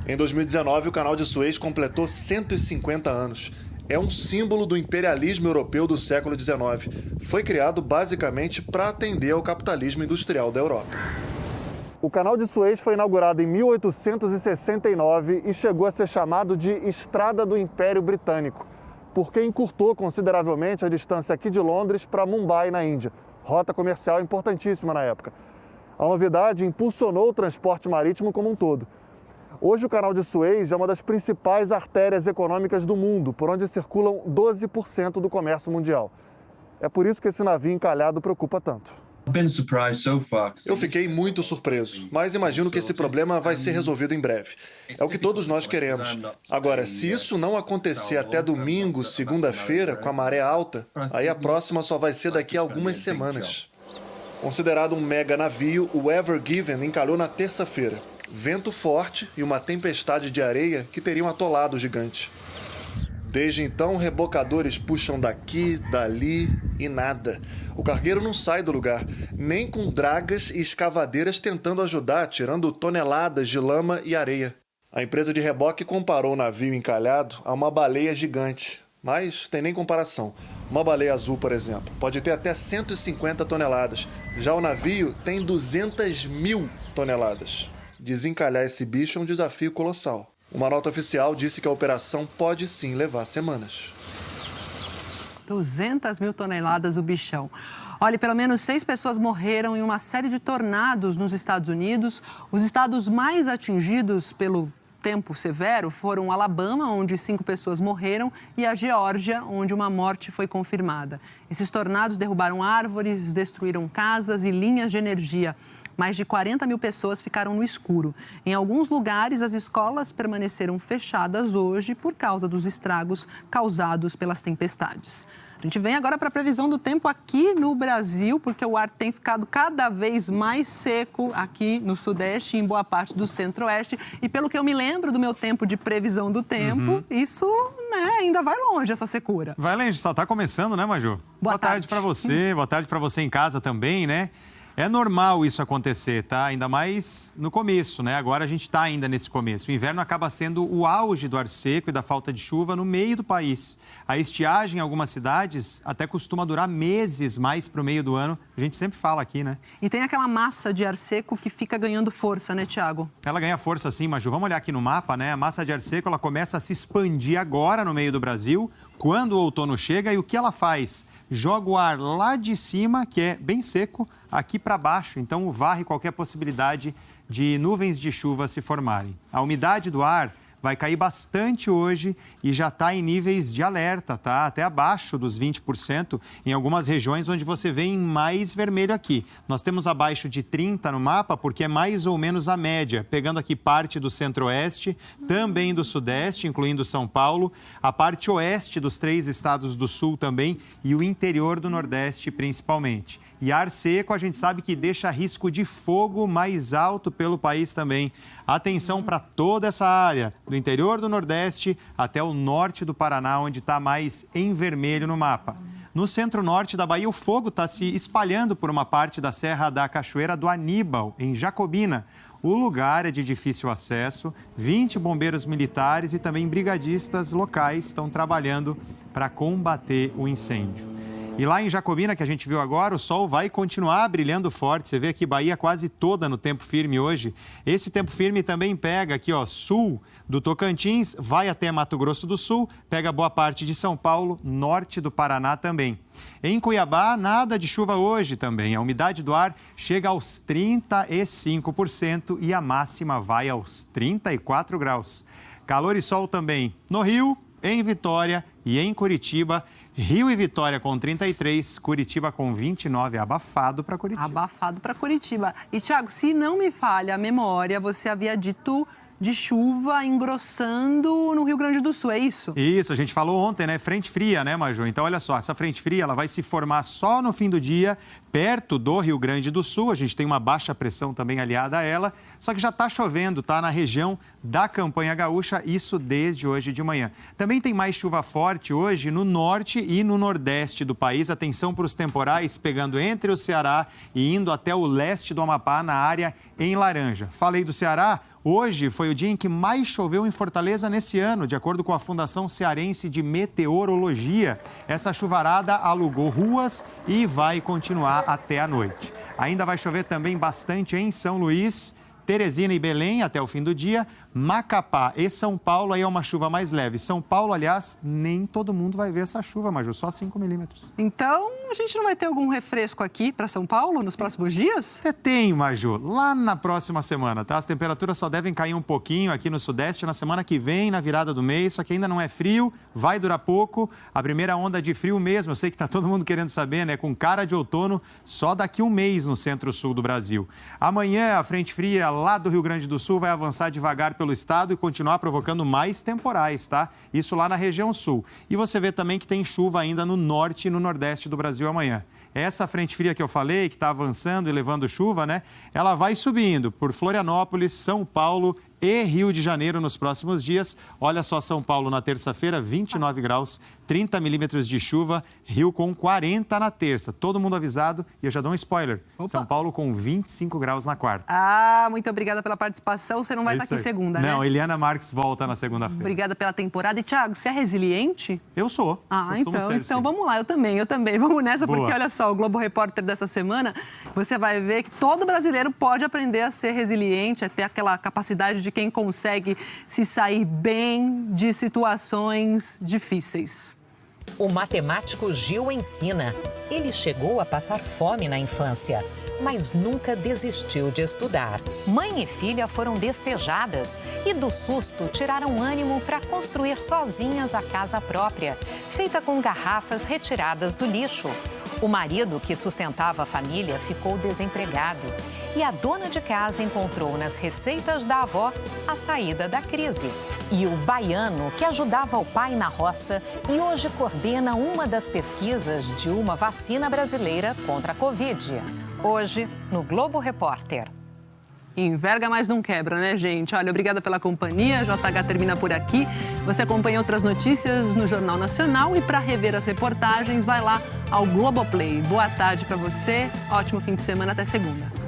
Em 2019, o Canal de Suez completou 150 anos. É um símbolo do imperialismo europeu do século XIX. Foi criado basicamente para atender ao capitalismo industrial da Europa. O Canal de Suez foi inaugurado em 1869 e chegou a ser chamado de Estrada do Império Britânico, porque encurtou consideravelmente a distância aqui de Londres para Mumbai, na Índia, rota comercial importantíssima na época. A novidade impulsionou o transporte marítimo como um todo. Hoje o Canal de Suez é uma das principais artérias econômicas do mundo, por onde circulam 12% do comércio mundial. É por isso que esse navio encalhado preocupa tanto. Eu fiquei muito surpreso, mas imagino que esse problema vai ser resolvido em breve. É o que todos nós queremos. Agora, se isso não acontecer até domingo, segunda-feira, com a maré alta, aí a próxima só vai ser daqui a algumas semanas. Considerado um mega navio, o Ever Given encalhou na terça-feira. Vento forte e uma tempestade de areia que teriam atolado o gigante. Desde então, rebocadores puxam daqui, dali e nada. O cargueiro não sai do lugar, nem com dragas e escavadeiras tentando ajudar, tirando toneladas de lama e areia. A empresa de reboque comparou o navio encalhado a uma baleia gigante, mas tem nem comparação. Uma baleia azul, por exemplo, pode ter até 150 toneladas. Já o navio tem 200 mil toneladas. Desencalhar esse bicho é um desafio colossal. Uma nota oficial disse que a operação pode sim levar semanas. 200 mil toneladas o bichão. Olha, pelo menos 6 pessoas morreram em uma série de tornados nos Estados Unidos. Os estados mais atingidos pelo tempo severo foram Alabama, onde 5 pessoas morreram, e a Geórgia, onde uma morte foi confirmada. Esses tornados derrubaram árvores, destruíram casas e linhas de energia. Mais de 40 mil pessoas ficaram no escuro. Em alguns lugares, as escolas permaneceram fechadas hoje por causa dos estragos causados pelas tempestades. A gente vem agora para a previsão do tempo aqui no Brasil, porque o ar tem ficado cada vez mais seco aqui no Sudeste e em boa parte do Centro-Oeste. E pelo que eu me lembro do meu tempo de previsão do tempo, isso, ainda vai longe, essa secura. Vai longe, só está começando, né, Maju? Boa tarde para você, boa tarde para você em casa também, né? É normal isso acontecer, tá? Ainda mais no começo, né? Agora a gente está ainda nesse começo. O inverno acaba sendo o auge do ar seco e da falta de chuva no meio do país. A estiagem em algumas cidades até costuma durar meses mais para o meio do ano. A gente sempre fala aqui, né? E tem aquela massa de ar seco que fica ganhando força, né, Tiago? Ela ganha força sim, Maju. Vamos olhar aqui no mapa, né? A massa de ar seco, ela começa a se expandir agora no meio do Brasil, quando o outono chega. E o que ela faz? Joga o ar lá de cima, que é bem seco, aqui para baixo. Então, varre qualquer possibilidade de nuvens de chuva se formarem. A umidade do ar vai cair bastante hoje e já está em níveis de alerta, tá? Até abaixo dos 20% em algumas regiões onde você vê em mais vermelho aqui. Nós temos abaixo de 30 no mapa porque é mais ou menos a média, pegando aqui parte do Centro-Oeste, também do Sudeste, incluindo São Paulo, a parte oeste dos 3 estados do Sul também e o interior do Nordeste principalmente. E ar seco, a gente sabe que deixa risco de fogo mais alto pelo país também. Atenção para toda essa área, do interior do Nordeste até o norte do Paraná, onde está mais em vermelho no mapa. No centro-norte da Bahia, o fogo está se espalhando por uma parte da Serra da Cachoeira do Aníbal, em Jacobina. O lugar é de difícil acesso, 20 bombeiros militares e também brigadistas locais estão trabalhando para combater o incêndio. E lá em Jacobina, que a gente viu agora, o sol vai continuar brilhando forte. Você vê aqui Bahia quase toda no tempo firme hoje. Esse tempo firme também pega aqui, ó, sul do Tocantins, vai até Mato Grosso do Sul, pega boa parte de São Paulo, norte do Paraná também. Em Cuiabá, nada de chuva hoje também. A umidade do ar chega aos 35% e a máxima vai aos 34 graus. Calor e sol também no Rio, em Vitória e em Curitiba. Rio e Vitória com 33, Curitiba com 29, abafado para Curitiba. Abafado para Curitiba. E, Tiago, se não me falha a memória, você havia dito de chuva engrossando no Rio Grande do Sul, é isso? Isso, a gente falou ontem, né? Frente fria, né, Maju? Então, olha só, essa frente fria ela vai se formar só no fim do dia, perto do Rio Grande do Sul. A gente tem uma baixa pressão também aliada a ela, só que já está chovendo, tá? Na região da Campanha Gaúcha, isso desde hoje de manhã. Também tem mais chuva forte hoje no norte e no nordeste do país. Atenção para os temporais pegando entre o Ceará e indo até o leste do Amapá, na área em laranja. Falei do Ceará. Hoje foi o dia em que mais choveu em Fortaleza nesse ano, de acordo com a Fundação Cearense de Meteorologia. Essa chuvarada alugou ruas e vai continuar até a noite. Ainda vai chover também bastante em São Luís, Teresina e Belém até o fim do dia. Macapá e São Paulo, aí é uma chuva mais leve. São Paulo, aliás, nem todo mundo vai ver essa chuva, Maju, só 5 milímetros. Então, a gente não vai ter algum refresco aqui para São Paulo nos próximos dias? Tem, Maju, lá na próxima semana, tá? As temperaturas só devem cair um pouquinho aqui no Sudeste na semana que vem, na virada do mês, só que ainda não é frio, vai durar pouco. A primeira onda de frio mesmo, eu sei que tá todo mundo querendo saber, né? Com cara de outono, só daqui um mês no centro-sul do Brasil. Amanhã, a frente fria lá do Rio Grande do Sul vai avançar devagar pelo estado e continuar provocando mais temporais, tá? Isso lá na região sul. E você vê também que tem chuva ainda no norte e no nordeste do Brasil amanhã. Essa frente fria que eu falei, que está avançando e levando chuva, né? Ela vai subindo por Florianópolis, São Paulo e Rio de Janeiro nos próximos dias. Olha só, São Paulo na terça-feira, 29 graus, 30 milímetros de chuva, Rio com 40 na terça. Todo mundo avisado e eu já dou um spoiler. Opa. São Paulo com 25 graus na quarta. Ah, muito obrigada pela participação. Você não vai estar aqui segunda, né? Não, Eliana Marques volta na segunda-feira. Obrigada pela temporada. E, Thiago, você é resiliente? Eu sou. Ah, então vamos lá. Eu também. Vamos nessa, Boa. Porque olha só, o Globo Repórter dessa semana, você vai ver que todo brasileiro pode aprender a ser resiliente, a ter aquela capacidade de quem consegue se sair bem de situações difíceis. O matemático Gil ensina. Ele chegou a passar fome na infância, mas nunca desistiu de estudar. Mãe e filha foram despejadas e do susto tiraram ânimo para construir sozinhas a casa própria, feita com garrafas retiradas do lixo. O marido, que sustentava a família, ficou desempregado. E a dona de casa encontrou nas receitas da avó a saída da crise. E o baiano, que ajudava o pai na roça e hoje coordena uma das pesquisas de uma vacina brasileira contra a Covid. Hoje, no Globo Repórter. Enverga, mas não quebra, né, gente? Olha, obrigada pela companhia. JH termina por aqui. Você acompanha outras notícias no Jornal Nacional e para rever as reportagens, vai lá ao Globoplay. Boa tarde para você. Ótimo fim de semana. Até segunda.